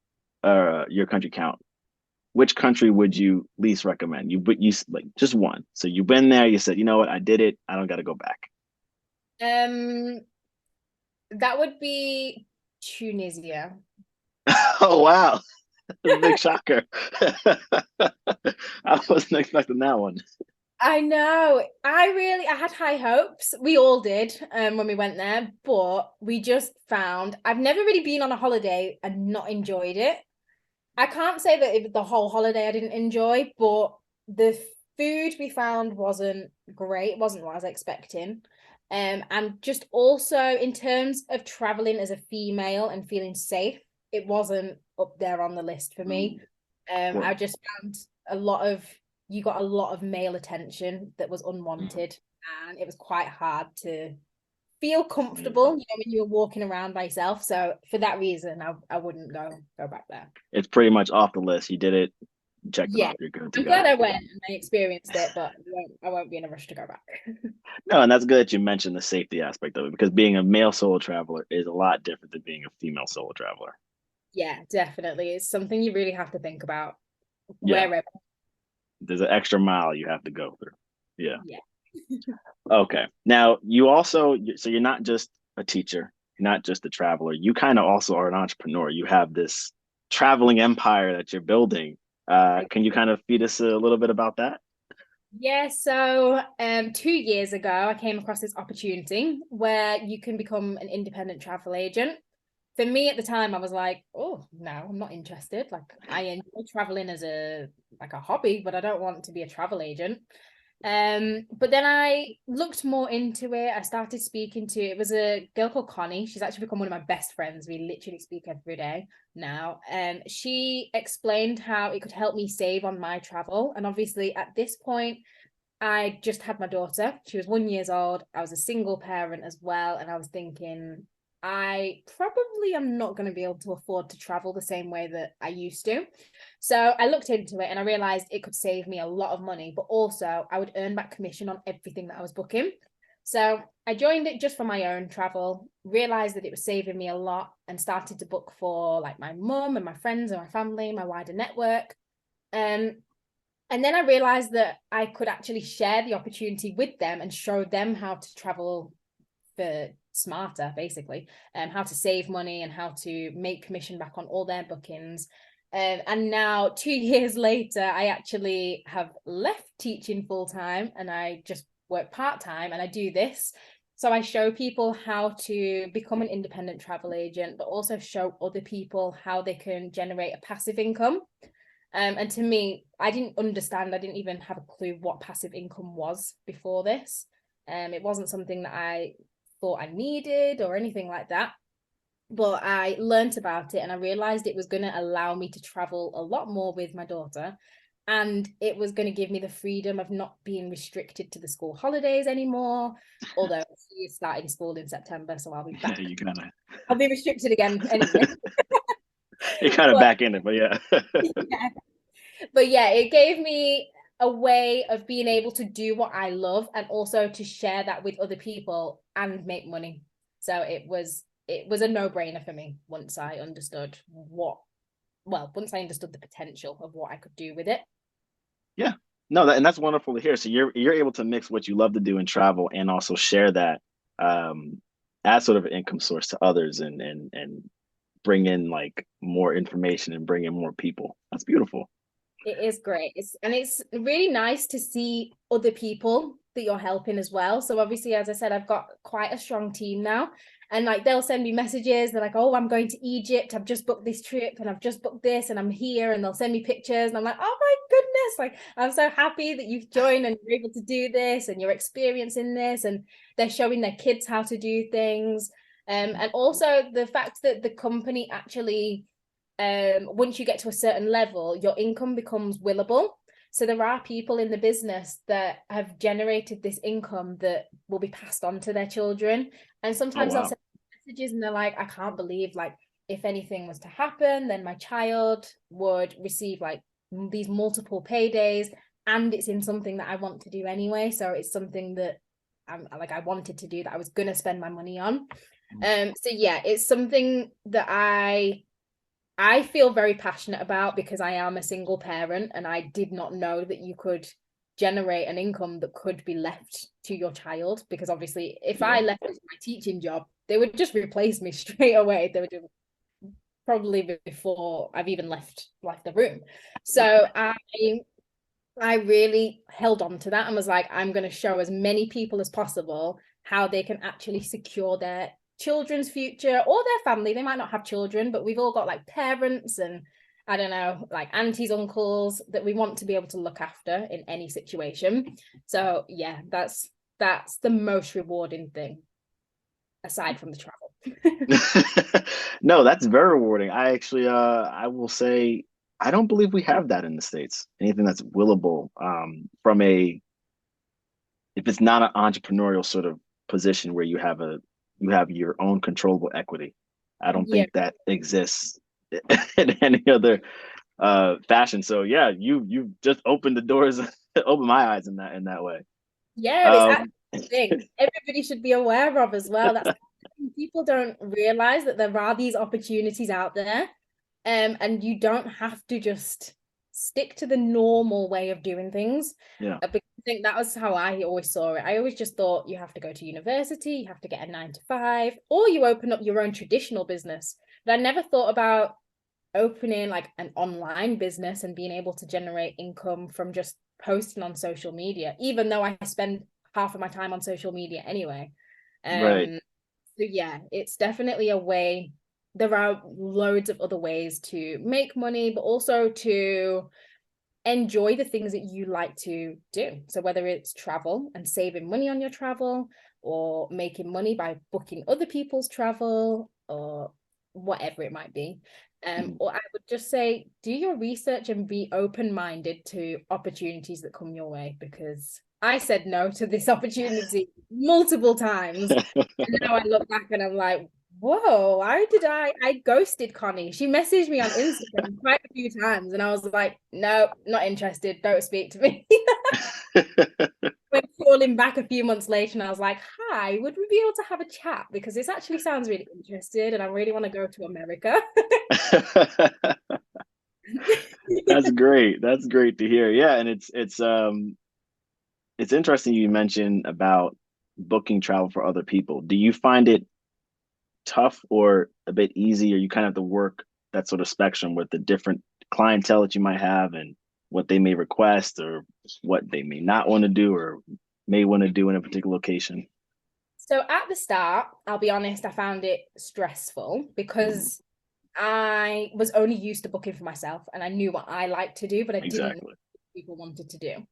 your country count? Which country would you least recommend? You like just one. So you've been there, you said, you know what, I did it. I don't got to go back. That would be Tunisia. Oh, wow. That's a big shocker. I wasn't expecting that one. I know. I had high hopes. We all did when we went there, but we just found I've never really been on a holiday and not enjoyed it. I can't say that the whole holiday I didn't enjoy, but the food we found wasn't great. It wasn't what I was expecting. And just also in terms of traveling as a female and feeling safe, it wasn't up there on the list for me. I just found you got a lot of male attention that was unwanted, and it was quite hard to feel comfortable, when you were walking around by yourself. So for that reason, I wouldn't go back there. It's pretty much off the list. You did it. Check it off. You're good to I'm go. glad I went and I experienced it, but I won't be in a rush to go back. No, and that's good that you mentioned the safety aspect of it, because being a male solo traveler is a lot different than being a female solo traveler. Yeah, definitely. It's something you really have to think about wherever. There's an extra mile you have to go through. Yeah. Okay. Now, so you're not just a teacher, you're not just a traveler. You kind of also are an entrepreneur. You have this traveling empire that you're building. Can you kind of feed us a little bit about that? Yeah, so 2 years ago, I came across this opportunity where you can become an independent travel agent. For me at the time, I was like, oh, no, I'm not interested. Like, I enjoy traveling as a hobby, but I don't want to be a travel agent. But then I looked more into it. I started speaking to, it was a girl called Connie. She's actually become one of my best friends. We literally speak every day now. She explained how it could help me save on my travel. And obviously at this point, I just had my daughter. She was 1 year old. I was a single parent as well. And I was thinking, I probably am not going to be able to afford to travel the same way that I used to. So I looked into it and I realized it could save me a lot of money, but also I would earn back commission on everything that I was booking. So I joined it just for my own travel, realized that it was saving me a lot, and started to book for like my mum and my friends and my family, my wider network. And then I realized that I could actually share the opportunity with them and show them how to travel for smarter, basically, how to save money and how to make commission back on all their bookings. And now 2 years later, I actually have left teaching full time and I just work part time and I do this. So I show people how to become an independent travel agent, but also show other people how they can generate a passive income. And to me, I didn't understand, I didn't even have a clue what passive income was before this. It wasn't something that I thought I needed or anything like that. But I learned about it and I realized it was going to allow me to travel a lot more with my daughter. And it was going to give me the freedom of not being restricted to the school holidays anymore. Although she's starting school in September, so I'll be back. I'll be restricted again anyway. You're kind of back in it, but yeah. Yeah. But yeah, it gave me a way of being able to do what I love and also to share that with other people and make money. So it was a no-brainer for me once I understood once I understood the potential of what I could do with it. Yeah. No, and that's wonderful to hear. So you're able to mix what you love to do in travel and also share that as sort of an income source to others and bring in like more information and bring in more people. That's beautiful. It is great. It's really nice to see other people that you're helping as well. So obviously, as I said, I've got quite a strong team now. And like they'll send me messages. They're like, oh, I'm going to Egypt. I've just booked this trip and I've just booked this and I'm here. And they'll send me pictures. And I'm like, oh my goodness. Like, I'm so happy that you've joined and you're able to do this and you're experiencing this. And they're showing their kids how to do things. And also the fact that the company actually, once you get to a certain level, your income becomes willable. So there are people in the business that have generated this income that will be passed on to their children. And sometimes they'll send messages and they're like, I can't believe, like, if anything was to happen, then my child would receive like these multiple paydays, and it's in something that I want to do anyway. So it's something that I wanted to do, that I was going to spend my money on. So yeah, it's something that I feel very passionate about because I am a single parent and I did not know that you could generate an income that could be left to your child, because obviously if I left my teaching job, they would just replace me straight away. They would do probably before I've even left the room. So I really held on to that and was like, I'm going to show as many people as possible how they can actually secure their children's future or their family. They might not have children, but we've all got like parents and I don't know, like aunties, uncles that we want to be able to look after in any situation. So yeah, that's the most rewarding thing aside from the travel. No, that's very rewarding. I actually I will say I don't believe we have that in the States. Anything that's willable from a, if it's not an entrepreneurial sort of position where you have your own controllable equity. I don't think that exists in any other fashion. So yeah, you just opened the doors, opened my eyes in that way. Yeah, it's actually a thing everybody should be aware of as well. That's people don't realize that there are these opportunities out there, and you don't have to just stick to the normal way of doing things. Yeah, I think that was how I always saw it. I always just thought you have to go to university, you have to get a 9 to 5, or you open up your own traditional business. But I never thought about opening like an online business and being able to generate income from just posting on social media, even though I spend half of my time on social media anyway. right. So yeah, it's definitely a way. There are loads of other ways to make money, but also to enjoy the things that you like to do. So whether it's travel and saving money on your travel, or making money by booking other people's travel, or whatever it might be. Or I would just say, do your research and be open-minded to opportunities that come your way, because I said no to this opportunity multiple times. And now I look back and I'm like, whoa, why did I ghosted Connie. She messaged me on Instagram quite a few times and I was like, no, not interested. Don't speak to me. Went calling back a few months later and I was like, hi, would we be able to have a chat? Because this actually sounds really interested and I really want to go to America. That's great. That's great to hear. Yeah, and it's interesting you mentioned about booking travel for other people. Do you find it tough or a bit easy, or you kind of have to work that sort of spectrum with the different clientele that you might have and what they may request or what they may not want to do or may want to do in a particular location? So at the start, I'll be honest, I found it stressful because I was only used to booking for myself and I knew what I liked to do, but I didn't know what people wanted to do.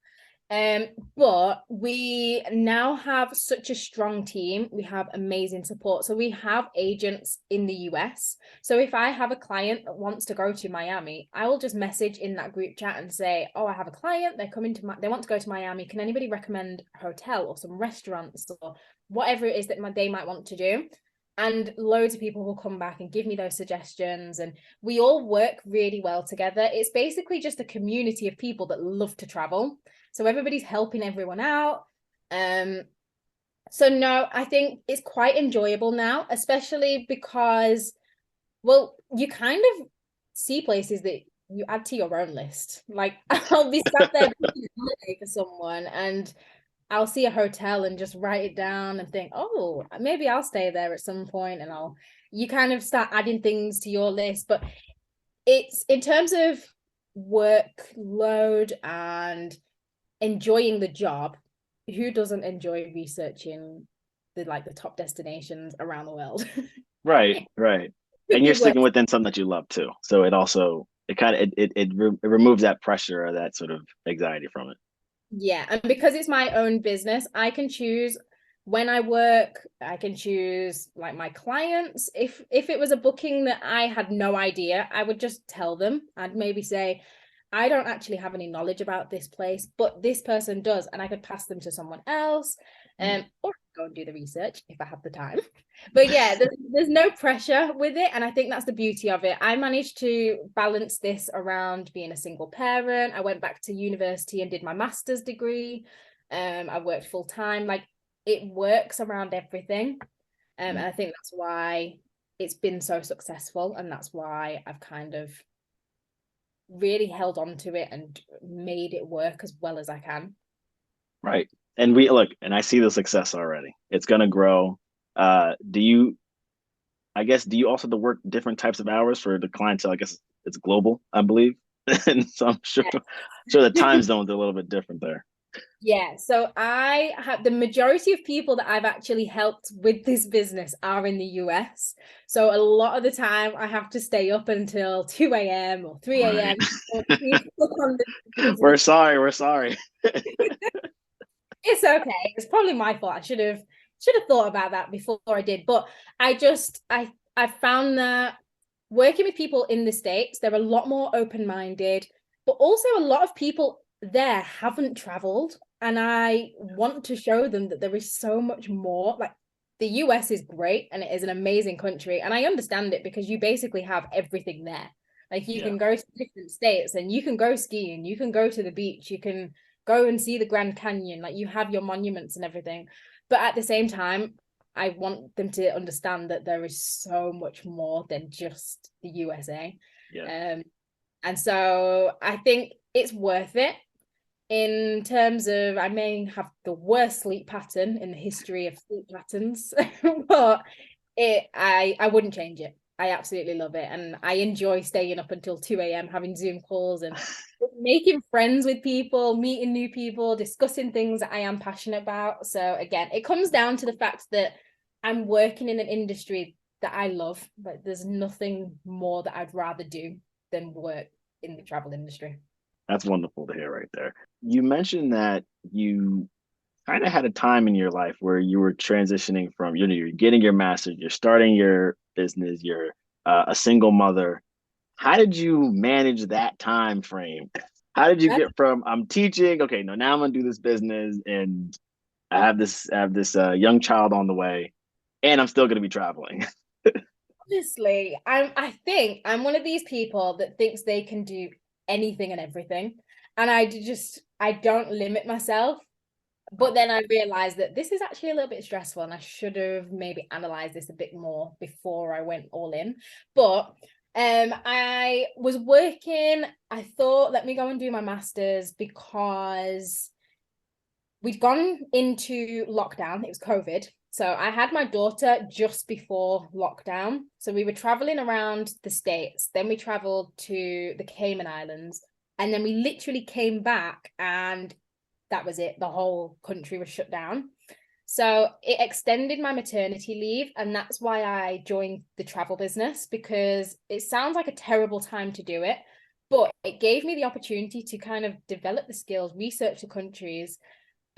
But we now have such a strong team. We have amazing support. So we have agents in the US. So if I have a client that wants to go to Miami, I will just message in that group chat and say, oh, I have a client. They're coming to they want to go to Miami. Can anybody recommend a hotel or some restaurants or whatever it is that they might want to do? And loads of people will come back and give me those suggestions. And we all work really well together. It's basically just a community of people that love to travel. So everybody's helping everyone out. So no, I think it's quite enjoyable now, especially because, well, you kind of see places that you add to your own list. Like I'll be sat there for someone and I'll see a hotel and just write it down and think, oh, maybe I'll stay there at some point, and you kind of start adding things to your list. But it's in terms of workload and enjoying the job, who doesn't enjoy researching the top destinations around the world? Right. And you're sticking within something that you love too. So it removes that pressure or that sort of anxiety from it. Yeah, and because it's my own business, I can choose when I work. I can choose like my clients. If it was a booking that I had no idea, I would just tell them. I'd maybe say, I don't actually have any knowledge about this place, but this person does, and I could pass them to someone else, or go and do the research if I have the time. But yeah, there's no pressure with it, and I think that's the beauty of it. I managed to balance this around being a single parent. I went back to university and did my master's degree. I worked full time. Like, it works around everything, and I think that's why it's been so successful, and that's why I've kind of really held on to it and made it work as well as I can. Right. And I see the success already. It's going to grow. Do you also have to work different types of hours for the clientele? I guess it's global, I believe. And so I'm sure the time zones are a little bit different there. Yeah, so I have the majority of people that I've actually helped with this business are in the US. So a lot of the time I have to stay up until 2 a.m. or 3 a.m. We're sorry. It's okay. It's probably my fault. I should have thought about that before I did. But I found that working with people in the States, they're a lot more open-minded, but also a lot of people there haven't traveled. And I want to show them that there is so much more. Like, the US is great and it is an amazing country. And I understand it because you basically have everything there. Like, you can go to different states and you can go skiing, you can go to the beach, you can go and see the Grand Canyon, like you have your monuments and everything. But at the same time, I want them to understand that there is so much more than just the USA. And so I think it's worth it. In terms of, I may have the worst sleep pattern in the history of sleep patterns, but I wouldn't change it. I absolutely love it. And I enjoy staying up until 2 a.m. having Zoom calls and making friends with people, meeting new people, discussing things that I am passionate about. So again, it comes down to the fact that I'm working in an industry that I love, but there's nothing more that I'd rather do than work in the travel industry. That's wonderful to hear right there. You mentioned that you kind of had a time in your life where you were transitioning from, you're getting your master's, you're starting your business, you're a single mother. How did you manage that time frame? How did you get from I'm teaching, okay, no, now I'm gonna do this business, and I have this young child on the way, and I'm still gonna be traveling. Honestly, I think I'm one of these people that thinks they can do anything and everything. And I don't limit myself. But then I realized that this is actually a little bit stressful and I should have maybe analyzed this a bit more before I went all in. But I was working, I thought, let me go and do my master's because we'd gone into lockdown. It was COVID. So I had my daughter just before lockdown. So we were traveling around the States. Then we traveled to the Cayman Islands. And then we literally came back and that was it. The whole country was shut down. So it extended my maternity leave. And that's why I joined the travel business, because it sounds like a terrible time to do it, but it gave me the opportunity to kind of develop the skills, research the countries.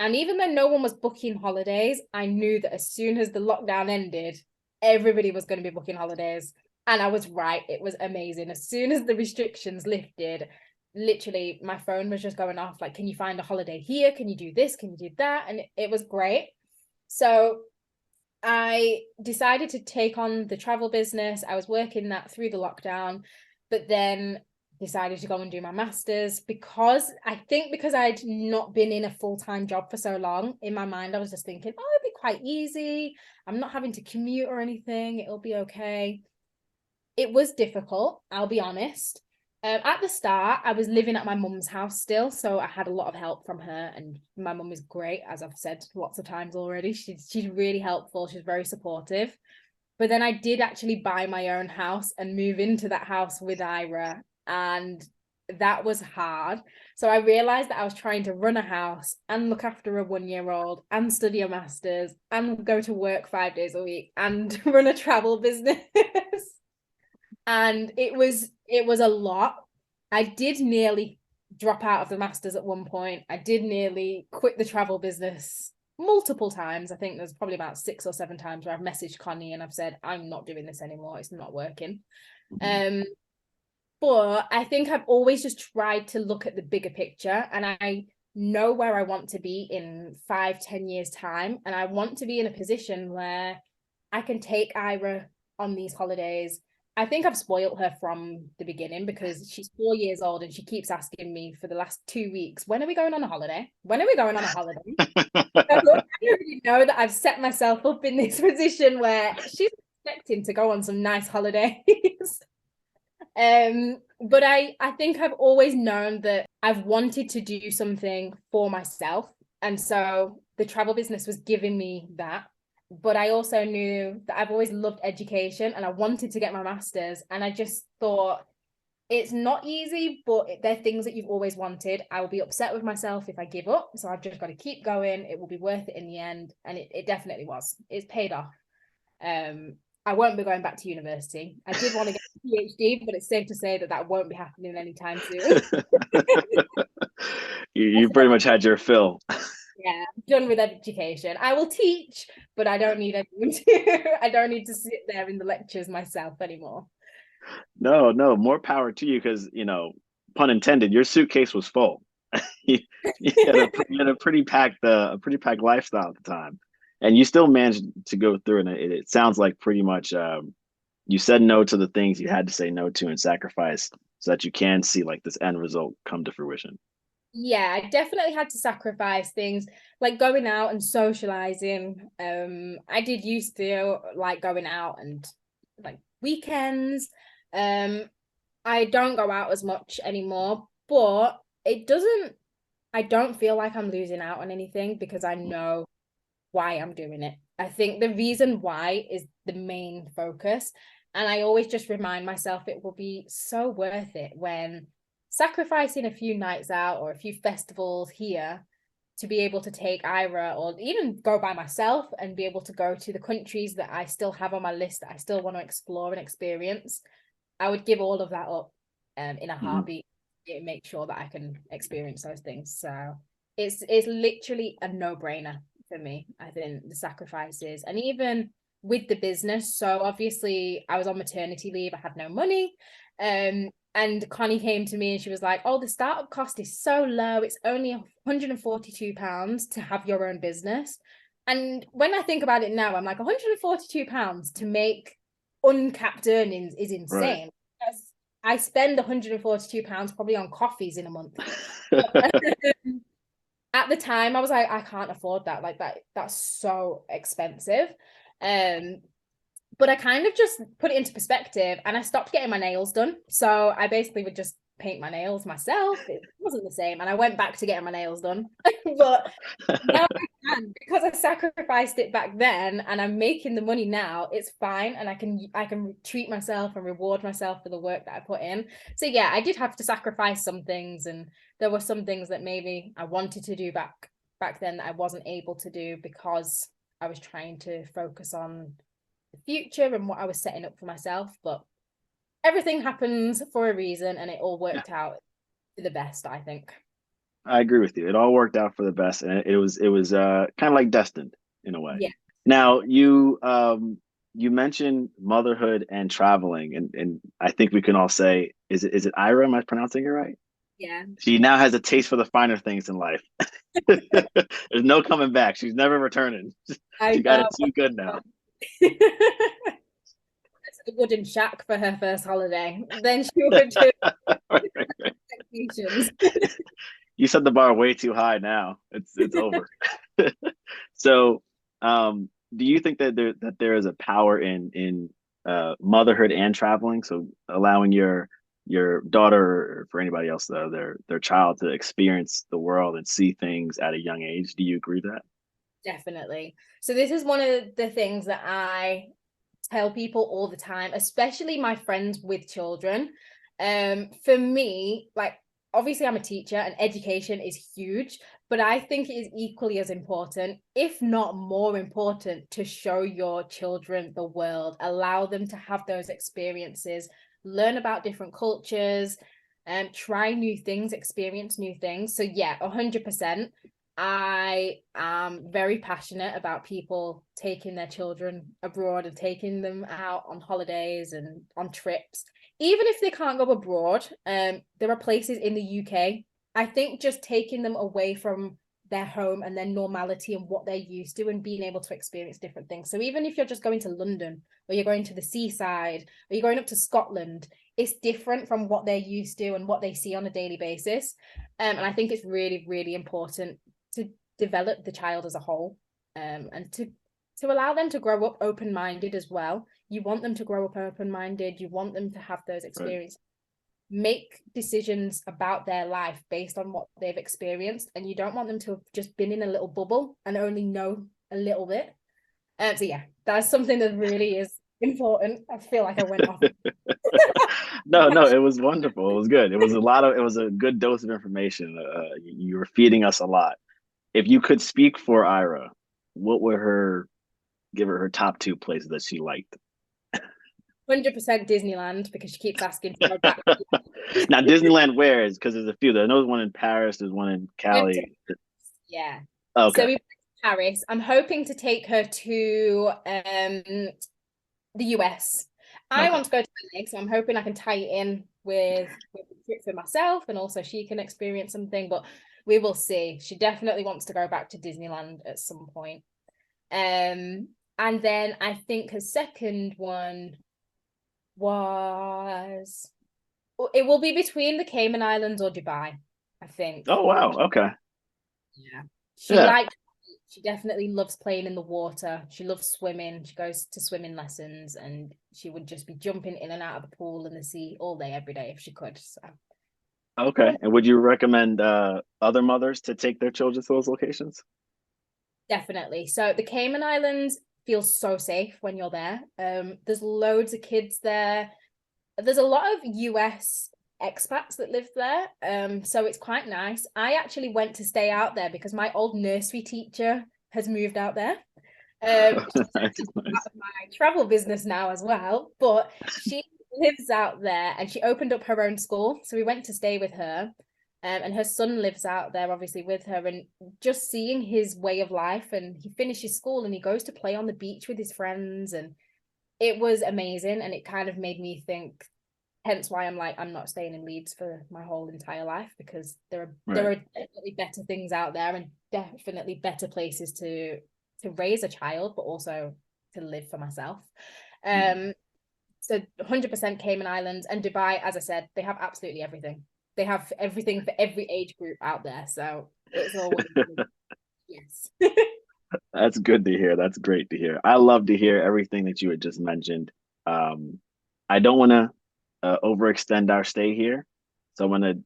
And even though no one was booking holidays, I knew that as soon as the lockdown ended, everybody was going to be booking holidays. And I was right. It was amazing. As soon as the restrictions lifted, literally my phone was just going off like, can you find a holiday here? Can you do this? Can you do that? And it was great. So I decided to take on the travel business. I was working that through the lockdown, but then decided to go and do my master's because I'd not been in a full-time job for so long. In my mind, I was just thinking, oh, it'll be quite easy. I'm not having to commute or anything. It'll be okay. It was difficult, I'll be honest. At the start, I was living at my mum's house still, so I had a lot of help from her, and my mum is great, as I've said lots of times already. She's really helpful. She's very supportive. But then I did actually buy my own house and move into that house with Ira, and that was hard. So I realized that I was trying to run a house and look after a 1-year-old and study a master's and go to work 5 days a week and run a travel business. And it was a lot. I did nearly drop out of the masters at one point. I did nearly quit the travel business multiple times. I think there's probably about 6 or 7 times where I've messaged Connie and I've said, I'm not doing this anymore. It's not working. But I think I've always just tried to look at the bigger picture, and I know where I want to be in 5-10 years time. And I want to be in a position where I can take Ira on these holidays. I think I've spoiled her from the beginning because she's 4 years old and she keeps asking me for the last 2 weeks, when are we going on a holiday? When are we going on a holiday? So I already know that I've set myself up in this position where she's expecting to go on some nice holidays. But I think I've always known that I've wanted to do something for myself. And so the travel business was giving me that. But I also knew that I've always loved education and I wanted to get my master's. And I just thought, it's not easy, but they're things that you've always wanted. I will be upset with myself if I give up. So I've just got to keep going. It will be worth it in the end. And it definitely was. It's paid off. I won't be going back to university. I did want to get a PhD, but it's safe to say that won't be happening anytime soon. You pretty much had your fill. Yeah, I'm done with education. I will teach, but I don't need anyone to. I don't need to sit there in the lectures myself anymore. No, more power to you because, pun intended, your suitcase was full. you, you had a pretty packed lifestyle at the time, and you still managed to go through. And it sounds like pretty much you said no to the things you had to say no to and sacrifice so that you can see like this end result come to fruition. Yeah, I definitely had to sacrifice things like going out and socializing. I did used to like going out and like weekends. I don't go out as much anymore, but I don't feel like I'm losing out on anything because I know why I'm doing it. I think the reason why is the main focus. And I always just remind myself it will be so worth it when sacrificing a few nights out or a few festivals here to be able to take Ira or even go by myself and be able to go to the countries that I still have on my list that I still want to explore and experience. I would give all of that up in a heartbeat. make sure that I can experience those things. So it's literally a no-brainer for me. I think the sacrifices, and even with the business. So obviously I was on maternity leave. I had no money. And Connie came to me and she was like, oh, the startup cost is so low. It's only £142 to have your own business. And when I think about it now, I'm like, £142 to make uncapped earnings is insane. Right. I spend £142 probably on coffees in a month. At the time, I was like, I can't afford that. Like that's so expensive. But I kind of just put it into perspective and I stopped getting my nails done. So I basically would just paint my nails myself. It wasn't the same. And I went back to getting my nails done. But now I can, because I sacrificed it back then and I'm making the money now, it's fine. And I can treat myself and reward myself for the work that I put in. So yeah, I did have to sacrifice some things. And there were some things that maybe I wanted to do back then that I wasn't able to do because I was trying to focus on the future and what I was setting up for myself. But everything happens for a reason and it all worked out for the best, I think. I agree with you. It all worked out for the best, and it was kind of like destined in a way. Yeah. Now you mentioned motherhood and traveling, and I think we can all say, is it Ira? Am I pronouncing it right? Yeah. She now has a taste for the finer things in life. There's no coming back. She's never returning. She got it too good now. A wooden shack for her first holiday. Then she would do expectations. You set the bar way too high now. It's over. So, do you think that there is a power in motherhood and traveling? So allowing your daughter, or for anybody else, their child, to experience the world and see things at a young age. Do you agree with that? Definitely. So this is one of the things that I tell people all the time, especially my friends with children. For me, like, obviously I'm a teacher and education is huge, but I think it is equally as important, if not more important, to show your children the world, allow them to have those experiences, learn about different cultures, and try new things, experience new things. So yeah, 100%. I am very passionate about people taking their children abroad and taking them out on holidays and on trips. Even if they can't go abroad, there are places in the UK. I think just taking them away from their home and their normality and what they're used to and being able to experience different things. So even if you're just going to London or you're going to the seaside or you're going up to Scotland, it's different from what they're used to and what they see on a daily basis. And I think it's really, really important to develop the child as a whole, and to allow them to grow up open-minded as well. You want them to grow up open-minded. You want them to have those experiences, right. Make decisions about their life based on what they've experienced, and you don't want them to have just been in a little bubble and only know a little bit. So yeah, that's something that really is important. I feel like I went off. No, it was wonderful. It was good. It was a good dose of information. You were feeding us a lot. If you could speak for Ira, what would give her top 2 places that she liked? 100% Disneyland, because she keeps asking to go back. Now, Disneyland, where is? Because there's a few. There's one in Paris. There's one in Cali. Yeah. Okay. So we went to Paris. I'm hoping to take her to the US. I want to go to LA, so I'm hoping I can tie it in with the trip for myself, and also she can experience something. But we will see. She definitely wants to go back to Disneyland at some point. And then I think her second one it will be between the Cayman Islands or Dubai, I think. Oh wow, okay. Yeah. She definitely loves playing in the water. She loves swimming. She goes to swimming lessons, and she would just be jumping in and out of the pool and the sea all day, every day if she could. So. Okay. And would you recommend other mothers to take their children to those locations? Definitely. So the Cayman Islands feels so safe when you're there. There's loads of kids there. There's a lot of US expats that live there. So it's quite nice. I actually went to stay out there because my old nursery teacher has moved out there. She's part of my travel business now as well, but she lives out there, and she opened up her own school. So we went to stay with her. And her son lives out there, obviously, with her. And just seeing his way of life, and he finishes school and he goes to play on the beach with his friends. And it was amazing. And it kind of made me think, hence why I'm like, I'm not staying in Leeds for my whole entire life, because there are definitely better things out there, and definitely better places to raise a child, but also to live for myself. So 100% Cayman Islands and Dubai, as I said, they have absolutely everything. They have everything for every age group out there. So it's always, yes. That's good to hear. That's great to hear. I love to hear everything that you had just mentioned. I don't want to overextend our stay here. So I'm going to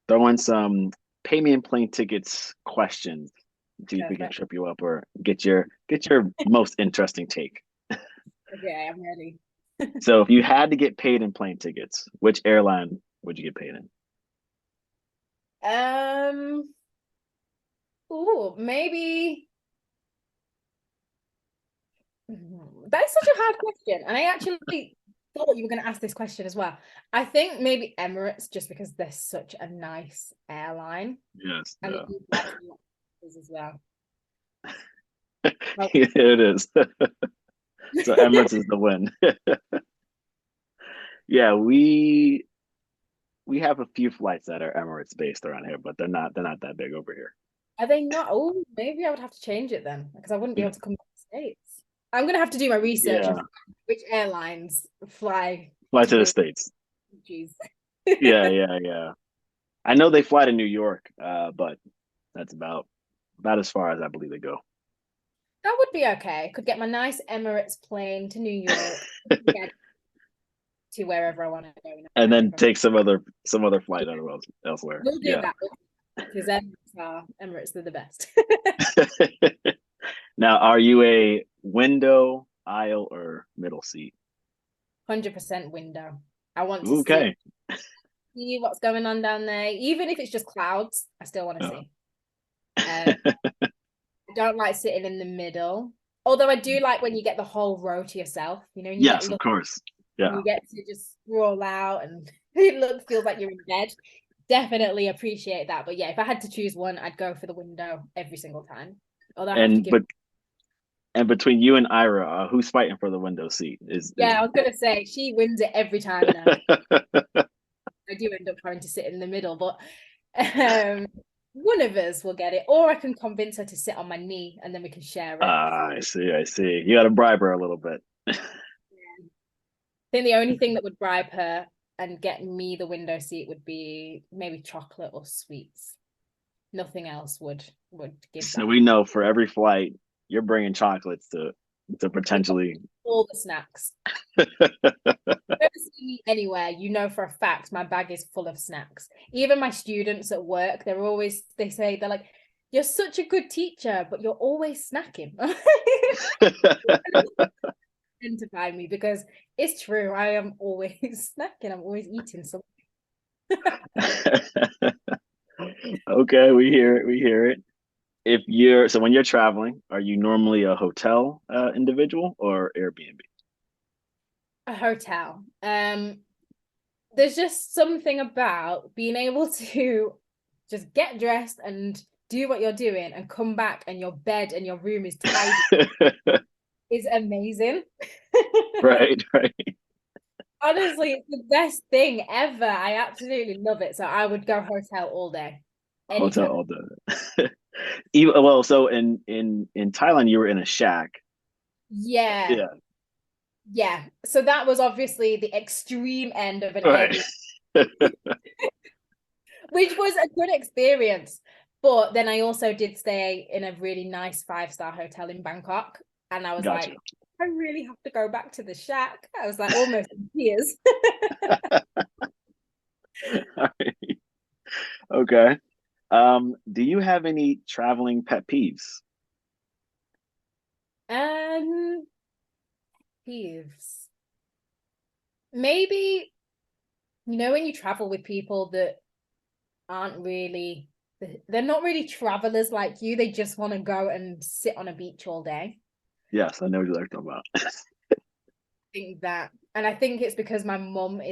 throw in some pay me in plane tickets questions to see if we can trip you up or get your most interesting take. Okay, I'm ready. So if you had to get paid in plane tickets, which airline would you get paid in? Maybe. That is such a hard question. And I actually thought you were going to ask this question as well. I think maybe Emirates, just because they're such a nice airline. Yes. And Yeah. as well. It is. So Emirates is the win. Yeah, we have a few flights that are Emirates based around here, but they're not that big over here. Are they not? Oh, maybe I would have to change it then, because I wouldn't be able to come to the States. I'm gonna have to do my research of which airlines fly to the States. Jeez. Yeah. I know they fly to New York, but that's about as far as I believe they go. That would be okay. Could get my nice Emirates plane to New York, get to wherever I want to go. And then take some other flight elsewhere. We'll do that, because Emirates, they're the best. Now, are you a window, aisle, or middle seat? 100% window. I want to see what's going on down there. Even if it's just clouds, I still want to see. I don't like sitting in the middle. Although I do like when you get the whole row to yourself, you know. Yes, of course. Yeah. You get to just scroll out and it feels like you're in bed. Definitely appreciate that. But yeah, if I had to choose one, I'd go for the window every single time. Although and between you and Ira, who's fighting for the window seat? I was gonna say she wins it every time now. I do end up having to sit in the middle, but one of us will get it, or I can convince her to sit on my knee and then we can share it. I see. You got to bribe her a little bit. I think the only thing that would bribe her and get me the window seat would be maybe chocolate or sweets. Nothing else would give. So we know for every flight you're bringing chocolates to potentially all the snacks. If you ever see me anywhere, you know for a fact my bag is full of snacks. Even my students at work, they're like, "You're such a good teacher, but you're always snacking." Identify me, because it's true. I am always snacking. I'm always eating something. Okay, we hear it. When you're traveling, are you normally a hotel individual or Airbnb? A hotel. There's just something about being able to just get dressed and do what you're doing and come back and your bed and your room is tidy. Is amazing. Right. Honestly, it's the best thing ever. I absolutely love it. So I would go hotel all day. Hotel all day. Well, so in Thailand, you were in a shack. Yeah. So that was obviously the extreme end of an Airbnb, which was a good experience. But then I also did stay in a really nice 5-star hotel in Bangkok, and I was like, I really have to go back to the shack. I was like almost in tears. Right. Okay. Do you have any traveling pet peeves? Peeves. Maybe, when you travel with people that they're not really travelers like you, they just want to go and sit on a beach all day. Yes, I know what you're talking about. I think that And I think it's because my mum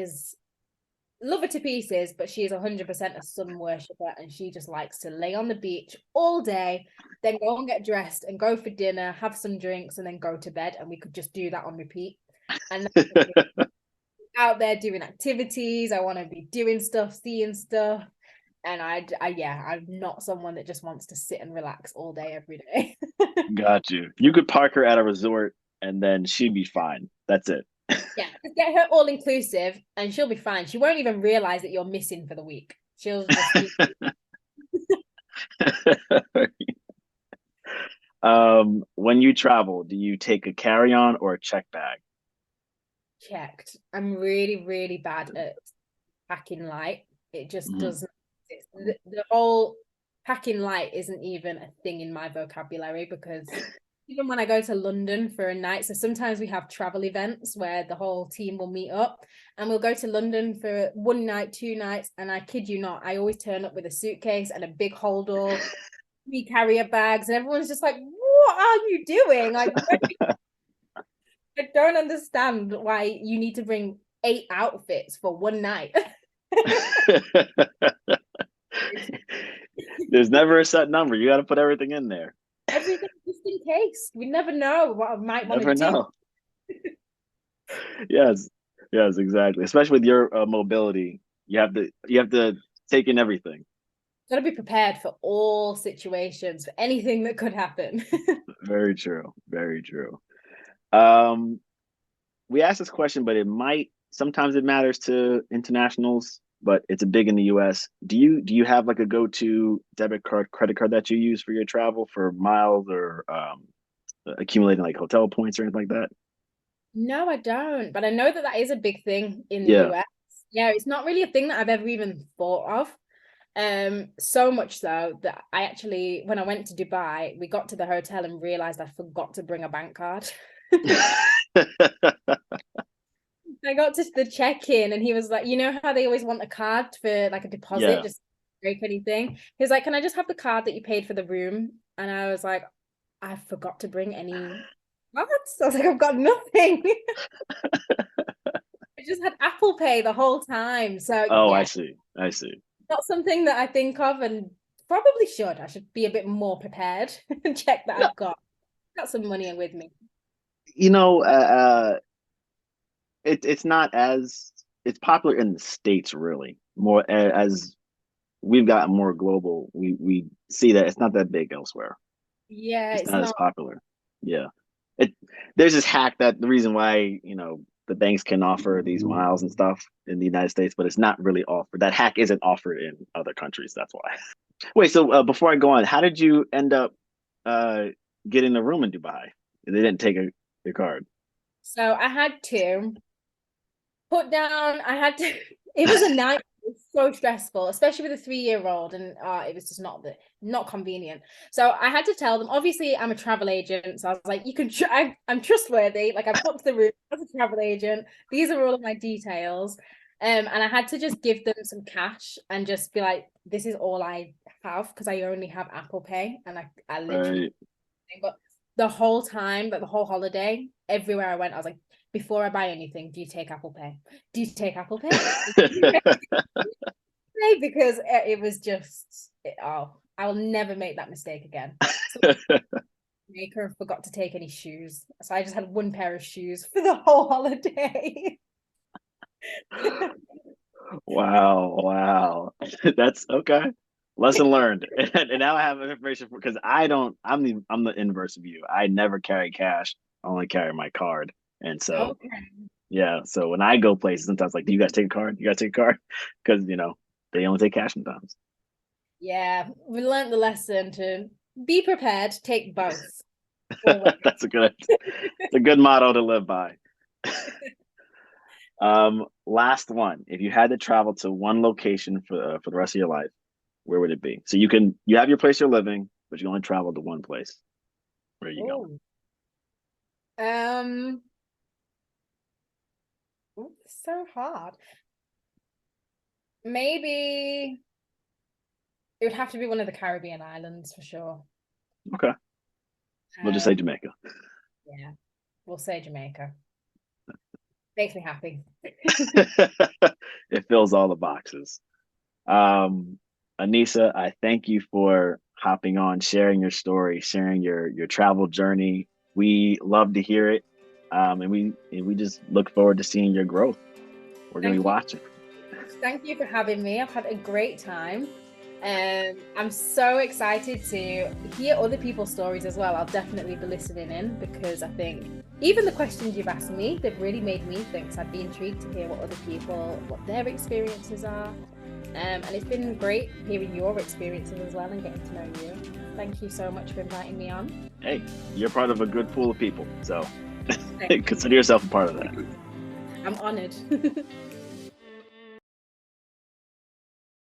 love her to pieces, but she is 100% a sun worshipper, and she just likes to lay on the beach all day, then go and get dressed and go for dinner, have some drinks, and then go to bed. And we could just do that on repeat. And out there doing activities. I want to be doing stuff, seeing stuff. And I'm not someone that just wants to sit and relax all day, every day. Got you. You could park her at a resort and then she'd be fine. That's it. Yeah, just get her all inclusive and she'll be fine. She won't even realize that you're missing for the week. She'll just be When you travel, do you take a carry-on or a check bag? checked. I'm really, really bad at packing light. It just doesn't exist. The whole packing light isn't even a thing in my vocabulary, because even when I go to London for a night, so sometimes we have travel events where the whole team will meet up and we'll go to London for one night, 2 nights, and I kid you not, I always turn up with a suitcase and a big hold all, 3 carrier bags, and everyone's just like, what are you doing? Like, I don't understand why you need to bring 8 outfits for one night. There's never a set number. You got to put everything in there. Everything just in case. We never know what I might want to do. Never know. Yes, exactly. Especially with your mobility, you have to take in everything. Got to be prepared for all situations, for anything that could happen. Very true. Very true. We asked this question, but sometimes it matters to internationals, but it's a big in the US. Do you have like a go-to debit card, credit card that you use for your travel for miles or accumulating like hotel points or anything like that? No, I don't. But I know that is a big thing in the US. Yeah, it's not really a thing that I've ever even thought of. So much so that I actually, when I went to Dubai, we got to the hotel and realized I forgot to bring a bank card. I got to the check-in and he was like, you know how they always want a card for like a deposit, just break anything. He was like, can I just have the card that you paid for the room? And I was like, I forgot to bring any cards. I was like, I've got nothing. I just had Apple Pay the whole time. So Oh, yeah, I see. not something that I think of, and probably should. I should be a bit more prepared and check that I've got some money with me. You know, it's not as it's popular in the States, really. More as we've gotten more global, we see that it's not that big elsewhere. Yeah, It's it's not as not. popular. Yeah. There's this hack that the reason why, the banks can offer these miles and stuff in the United States, but it's not really offered. That hack isn't offered in other countries. That's why. Wait, so before I go on, how did you end up getting the room in Dubai? They didn't take your card. So I had to put down, it was a night. It was so stressful, especially with a 3-year-old, and it was just not convenient. So I had to tell them, obviously I'm a travel agent, so I was like, you can I'm trustworthy, like I've booked the room as a travel agent, these are all of my details. And I had to just give them some cash and just be like, this is all I have, because I only have Apple Pay, and I literally Right. but the whole time, like the whole holiday, everywhere I went, I was like, before I buy anything, do you take Apple Pay? Do you take Apple Pay? Because it was just, I will never make that mistake again. So Maker forgot to take any shoes. So I just had one pair of shoes for the whole holiday. Wow. That's okay. Lesson learned. And now I have information because I'm the inverse of you. I never carry cash. I only carry my card. And so Okay. yeah, so when I go places, sometimes like, do you guys take a card? You guys take a card? Because they only take cash sometimes. Yeah, we learned the lesson to be prepared, take both. It's a good motto to live by. Last one. If you had to travel to one location for the rest of your life, where would it be? So you have your place you're living, but you only travel to one place. Where are you going? So hard. Maybe it would have to be one of the Caribbean islands for sure. Okay. We'll just say Jamaica. Yeah, we'll say Jamaica. Makes me happy. It fills all the boxes. Anisa, I thank you for hopping on, sharing your story, sharing your travel journey. We love to hear it. And we just look forward to seeing your growth. We're gonna be Thank you. watching. Thank you for having me. I've had a great time. I'm so excited to hear other people's stories as well. I'll definitely be listening in because I think even the questions you've asked me, they've really made me think. So I'd be intrigued to hear what other people, what their experiences are. And it's been great hearing your experiences as well and getting to know you. Thank you so much for inviting me on. Hey, you're part of a good pool of people, so consider yourself a part of that. I'm honored.